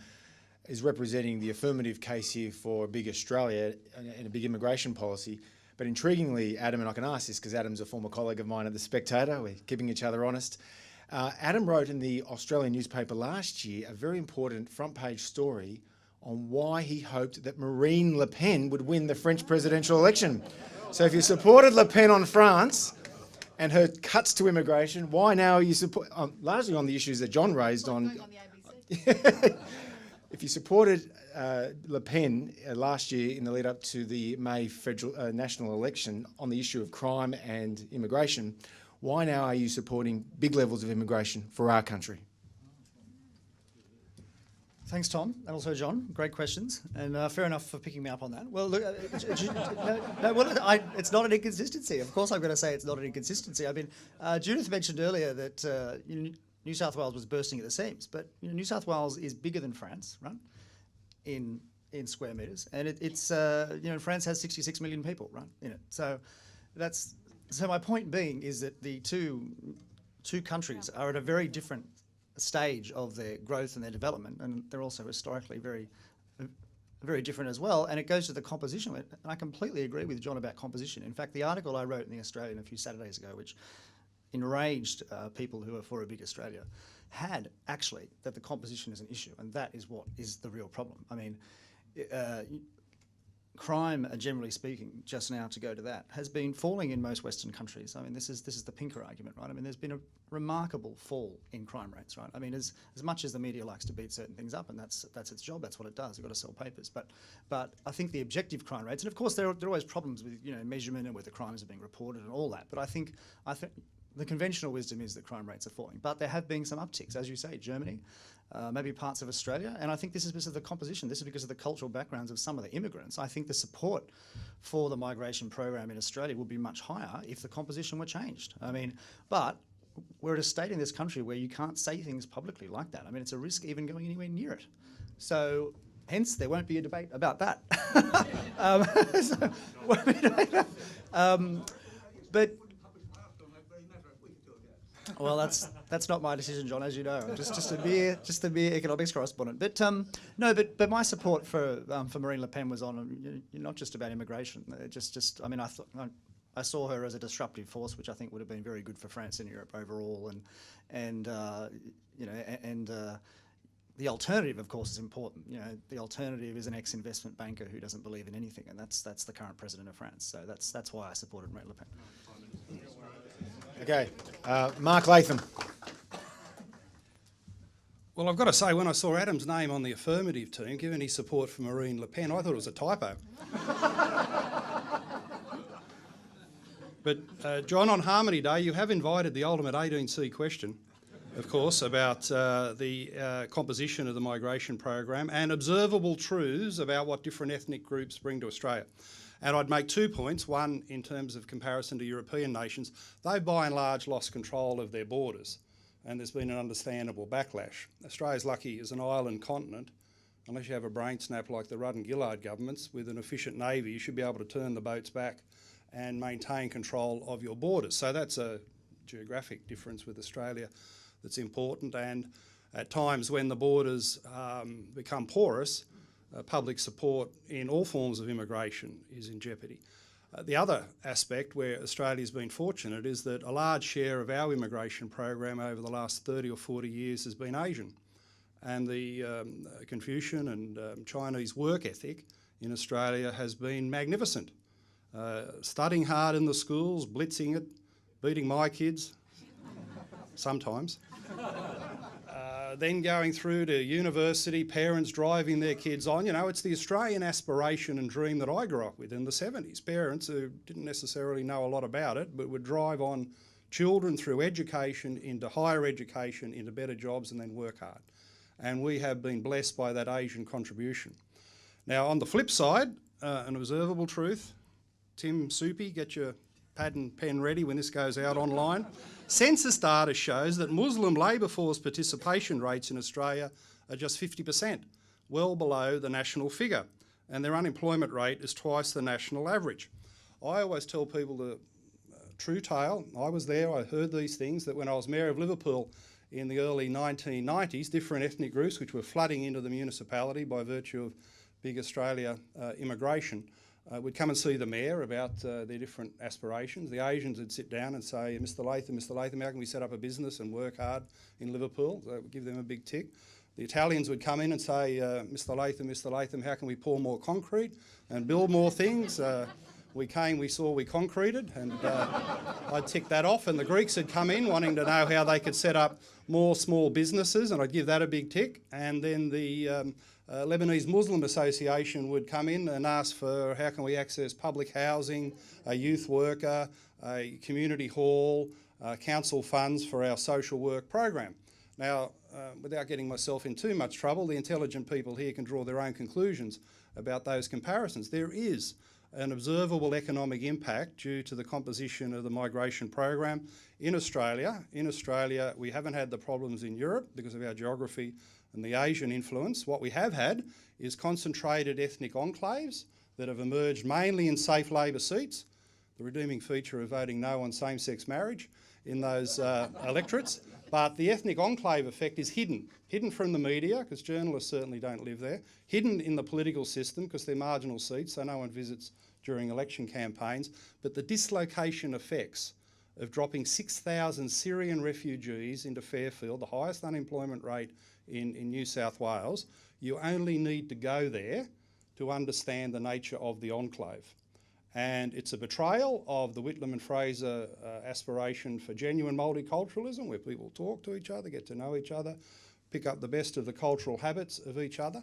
is representing the affirmative case here for a big Australia and a big immigration policy. But intriguingly, Adam, and I can ask this because Adam's a former colleague of mine at The Spectator, we're keeping each other honest. Adam wrote in the Australian newspaper last year a very important front page story on why he hoped that Marine Le Pen would win the French presidential election. So if you supported Le Pen on France and her cuts to immigration, why now are you largely on the issues that John raised on the ABC. If you supported Le Pen last year in the lead up to the May federal national election on the issue of crime and immigration, why now are you supporting big levels of immigration for our country? Thanks, Tom, and also John. Great questions, and fair enough for picking me up on that. Well, look, it's not an inconsistency. Of course, I'm going to say it's not an inconsistency. I mean, Judith mentioned earlier that New South Wales was bursting at the seams, but New South Wales is bigger than France, right? In square metres, and it's France has 66 million people, right, in it. So my point being is that the two countries are at a very different stage of their growth and their development, and they're also historically very different as well. And it goes to the composition, and I completely agree with John about composition. In fact, the article I wrote in The Australian a few Saturdays ago, which enraged people who are for a big Australia, had actually that the composition is an issue, and that is what is the real problem. I mean, crime, generally speaking, just now to go to that, has been falling in most Western countries. I mean, this is the Pinker argument, right? I mean, there's been a remarkable fall in crime rates, right? I mean, as much as the media likes to beat certain things up, and that's its job, that's what it does. We've got to sell papers, but I think the objective crime rates, and of course there are always problems with measurement and whether crimes are being reported and all that. But I think the conventional wisdom is that crime rates are falling, but there have been some upticks, as you say, Germany, maybe parts of Australia, and I think this is because of the composition. This is because of the cultural backgrounds of some of the immigrants. I think the support for the migration program in Australia would be much higher if the composition were changed. I mean, but we're at a state in this country where you can't say things publicly like that. I mean, it's a risk even going anywhere near it. So hence, there won't be a debate about that. Well, that's not my decision, John, as you know. I'm just a mere economics correspondent. But my support for Marine Le Pen was on not just about immigration. I mean, I saw her as a disruptive force, which I think would have been very good for France and Europe overall, and The alternative, of course, is important. You know, the alternative is an ex-investment banker who doesn't believe in anything, and that's the current president of France. So that's why I supported Marine Le Pen. Okay, Mark Latham. Well, I've got to say, when I saw Adam's name on the affirmative team, given his support for Marine Le Pen, I thought it was a typo. But, John, on Harmony Day, you have invited the ultimate 18C question, of course, about the composition of the migration program and observable truths about what different ethnic groups bring to Australia. And I'd make 2 points. One, in terms of comparison to European nations, they've by and large lost control of their borders, and there's been an understandable backlash. Australia's lucky as an island continent. Unless you have a brain snap like the Rudd and Gillard governments with an efficient navy, you should be able to turn the boats back and maintain control of your borders. So that's a geographic difference with Australia that's important, and at times when the borders become porous, public support in all forms of immigration is in jeopardy. The other aspect where Australia's been fortunate is that a large share of our immigration program over the last 30 or 40 years has been Asian, and the Confucian and Chinese work ethic in Australia has been magnificent. Studying hard in the schools, blitzing it, beating my kids, sometimes. Then going through to university, parents driving their kids on. You know, it's the Australian aspiration and dream that I grew up with in the 70s. Parents who didn't necessarily know a lot about it, but would drive on children through education, into higher education, into better jobs, and then work hard. And we have been blessed by that Asian contribution. Now, on the flip side, an observable truth, Tim Soupy, get your pad and pen ready when this goes out online. Census data shows that Muslim labour force participation rates in Australia are just 50%, well below the national figure, and their unemployment rate is twice the national average. I always tell people the true tale. I was there, I heard these things, that when I was Mayor of Liverpool in the early 1990s, different ethnic groups which were flooding into the municipality by virtue of big Australia immigration, would come and see the Mayor about their different aspirations. The Asians would sit down and say, Mr Latham, how can we set up a business and work hard in Liverpool? So it would give them a big tick. The Italians would come in and say, Mr Latham, how can we pour more concrete and build more things? We came, we saw, we concreted, and I'd tick that off. And the Greeks had come in wanting to know how they could set up more small businesses, and I'd give that a big tick. And then the Lebanese Muslim Association would come in and ask for how can we access public housing, a youth worker, a community hall, council funds for our social work program. Now, without getting myself in too much trouble, the intelligent people here can draw their own conclusions about those comparisons. There is an observable economic impact due to the composition of the migration program in Australia. In Australia, we haven't had the problems in Europe because of our geography and the Asian influence. What we have had is concentrated ethnic enclaves that have emerged mainly in safe Labor seats, the redeeming feature of voting no on same-sex marriage in those electorates. But the ethnic enclave effect is hidden from the media, because journalists certainly don't live there, hidden in the political system because they're marginal seats, so no one visits during election campaigns. But the dislocation effects of dropping 6,000 Syrian refugees into Fairfield, the highest unemployment rate in New South Wales, you only need to go there to understand the nature of the enclave. And it's a betrayal of the Whitlam and Fraser aspiration for genuine multiculturalism, where people talk to each other, get to know each other, pick up the best of the cultural habits of each other.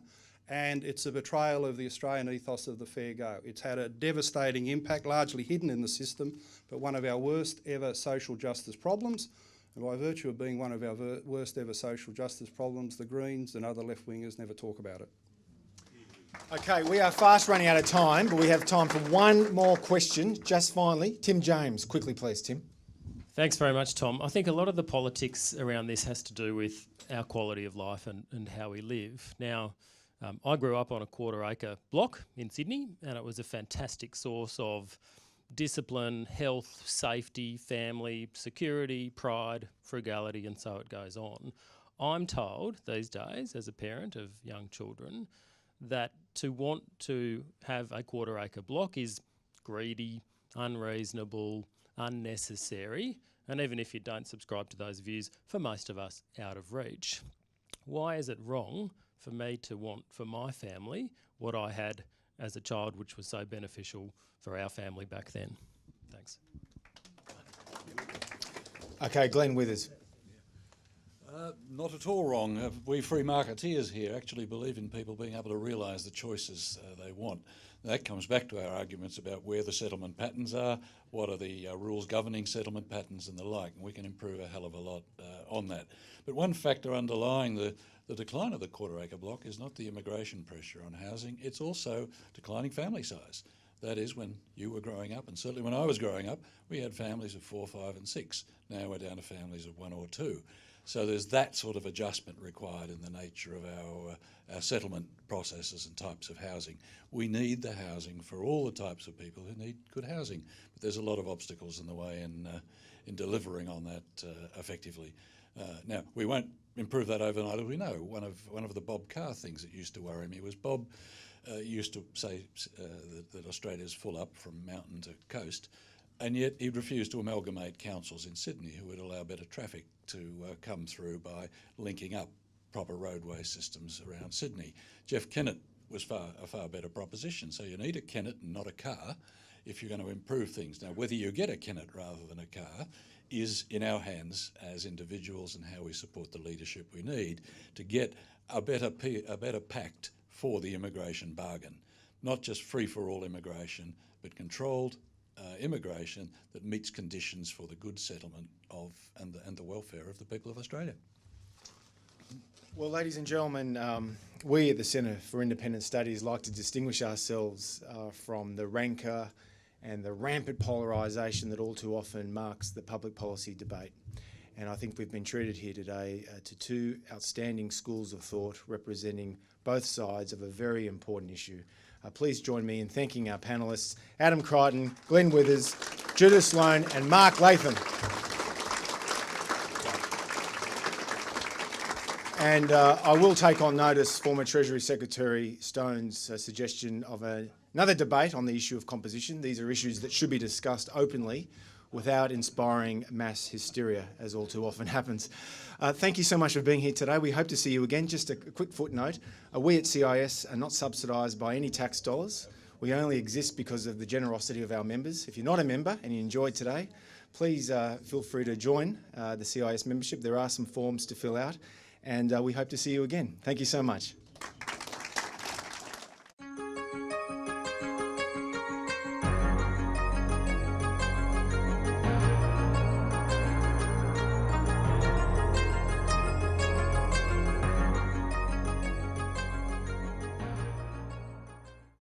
And it's a betrayal of the Australian ethos of the fair go. It's had a devastating impact, largely hidden in the system, but one of our worst ever social justice problems. And by virtue of being one of our worst ever social justice problems, the Greens and other left-wingers never talk about it. Okay, we are fast running out of time, but we have time for one more question. Just finally, Tim James. Quickly, please, Tim. Thanks very much, Tom. I think a lot of the politics around this has to do with our quality of life and how we live. Now, I grew up on a quarter-acre block in Sydney, and it was a fantastic source of discipline, health, safety, family, security, pride, frugality, and so it goes on. I'm told these days, as a parent of young children, that to want to have a quarter-acre block is greedy, unreasonable, unnecessary, and even if you don't subscribe to those views, for most of us, out of reach. Why is it wrong for me to want for my family what I had as a child, which was so beneficial for our family back then? Thanks. Okay, Glenn Withers. Not at all wrong. We free marketeers here actually believe in people being able to realise the choices they want. That comes back to our arguments about where the settlement patterns are, what are the rules governing settlement patterns and the like, and we can improve a hell of a lot on that. But one factor underlying the decline of the quarter-acre block is not the immigration pressure on housing, it's also declining family size. That is, when you were growing up, and certainly when I was growing up, we had families of 4, 5 and 6. Now we're down to families of 1 or 2. So there's that sort of adjustment required in the nature of our settlement processes and types of housing. We need the housing for all the types of people who need good housing, but there's a lot of obstacles in the way in delivering on that effectively. Now, we won't improve that overnight, as we know. One of the Bob Carr things that used to worry me was Bob used to say that Australia's full up from mountain to coast, and yet he'd refused to amalgamate councils in Sydney who would allow better traffic to come through by linking up proper roadway systems around Sydney. Jeff Kennett was a far better proposition. So you need a Kennett and not a car if you're going to improve things. Now, whether you get a Kennett rather than a car is in our hands as individuals and how we support the leadership we need to get a better pact for the immigration bargain. Not just free-for-all immigration, but controlled immigration that meets conditions for the good settlement of and the welfare of the people of Australia. Well, ladies and gentlemen, we at the Centre for Independent Studies like to distinguish ourselves from the rancour and the rampant polarisation that all too often marks the public policy debate. And I think we've been treated here today to two outstanding schools of thought representing both sides of a very important issue. Please join me in thanking our panellists, Adam Crichton, Glenn Withers, Judith Sloan and Mark Latham. And I will take on notice former Treasury Secretary Stone's suggestion of another debate on the issue of composition. These are issues that should be discussed openly without inspiring mass hysteria, as all too often happens. Thank you so much for being here today. We hope to see you again. Just a quick footnote. We at CIS are not subsidised by any tax dollars. We only exist because of the generosity of our members. If you're not a member and you enjoyed today, please feel free to join the CIS membership. There are some forms to fill out, and we hope to see you again. Thank you so much.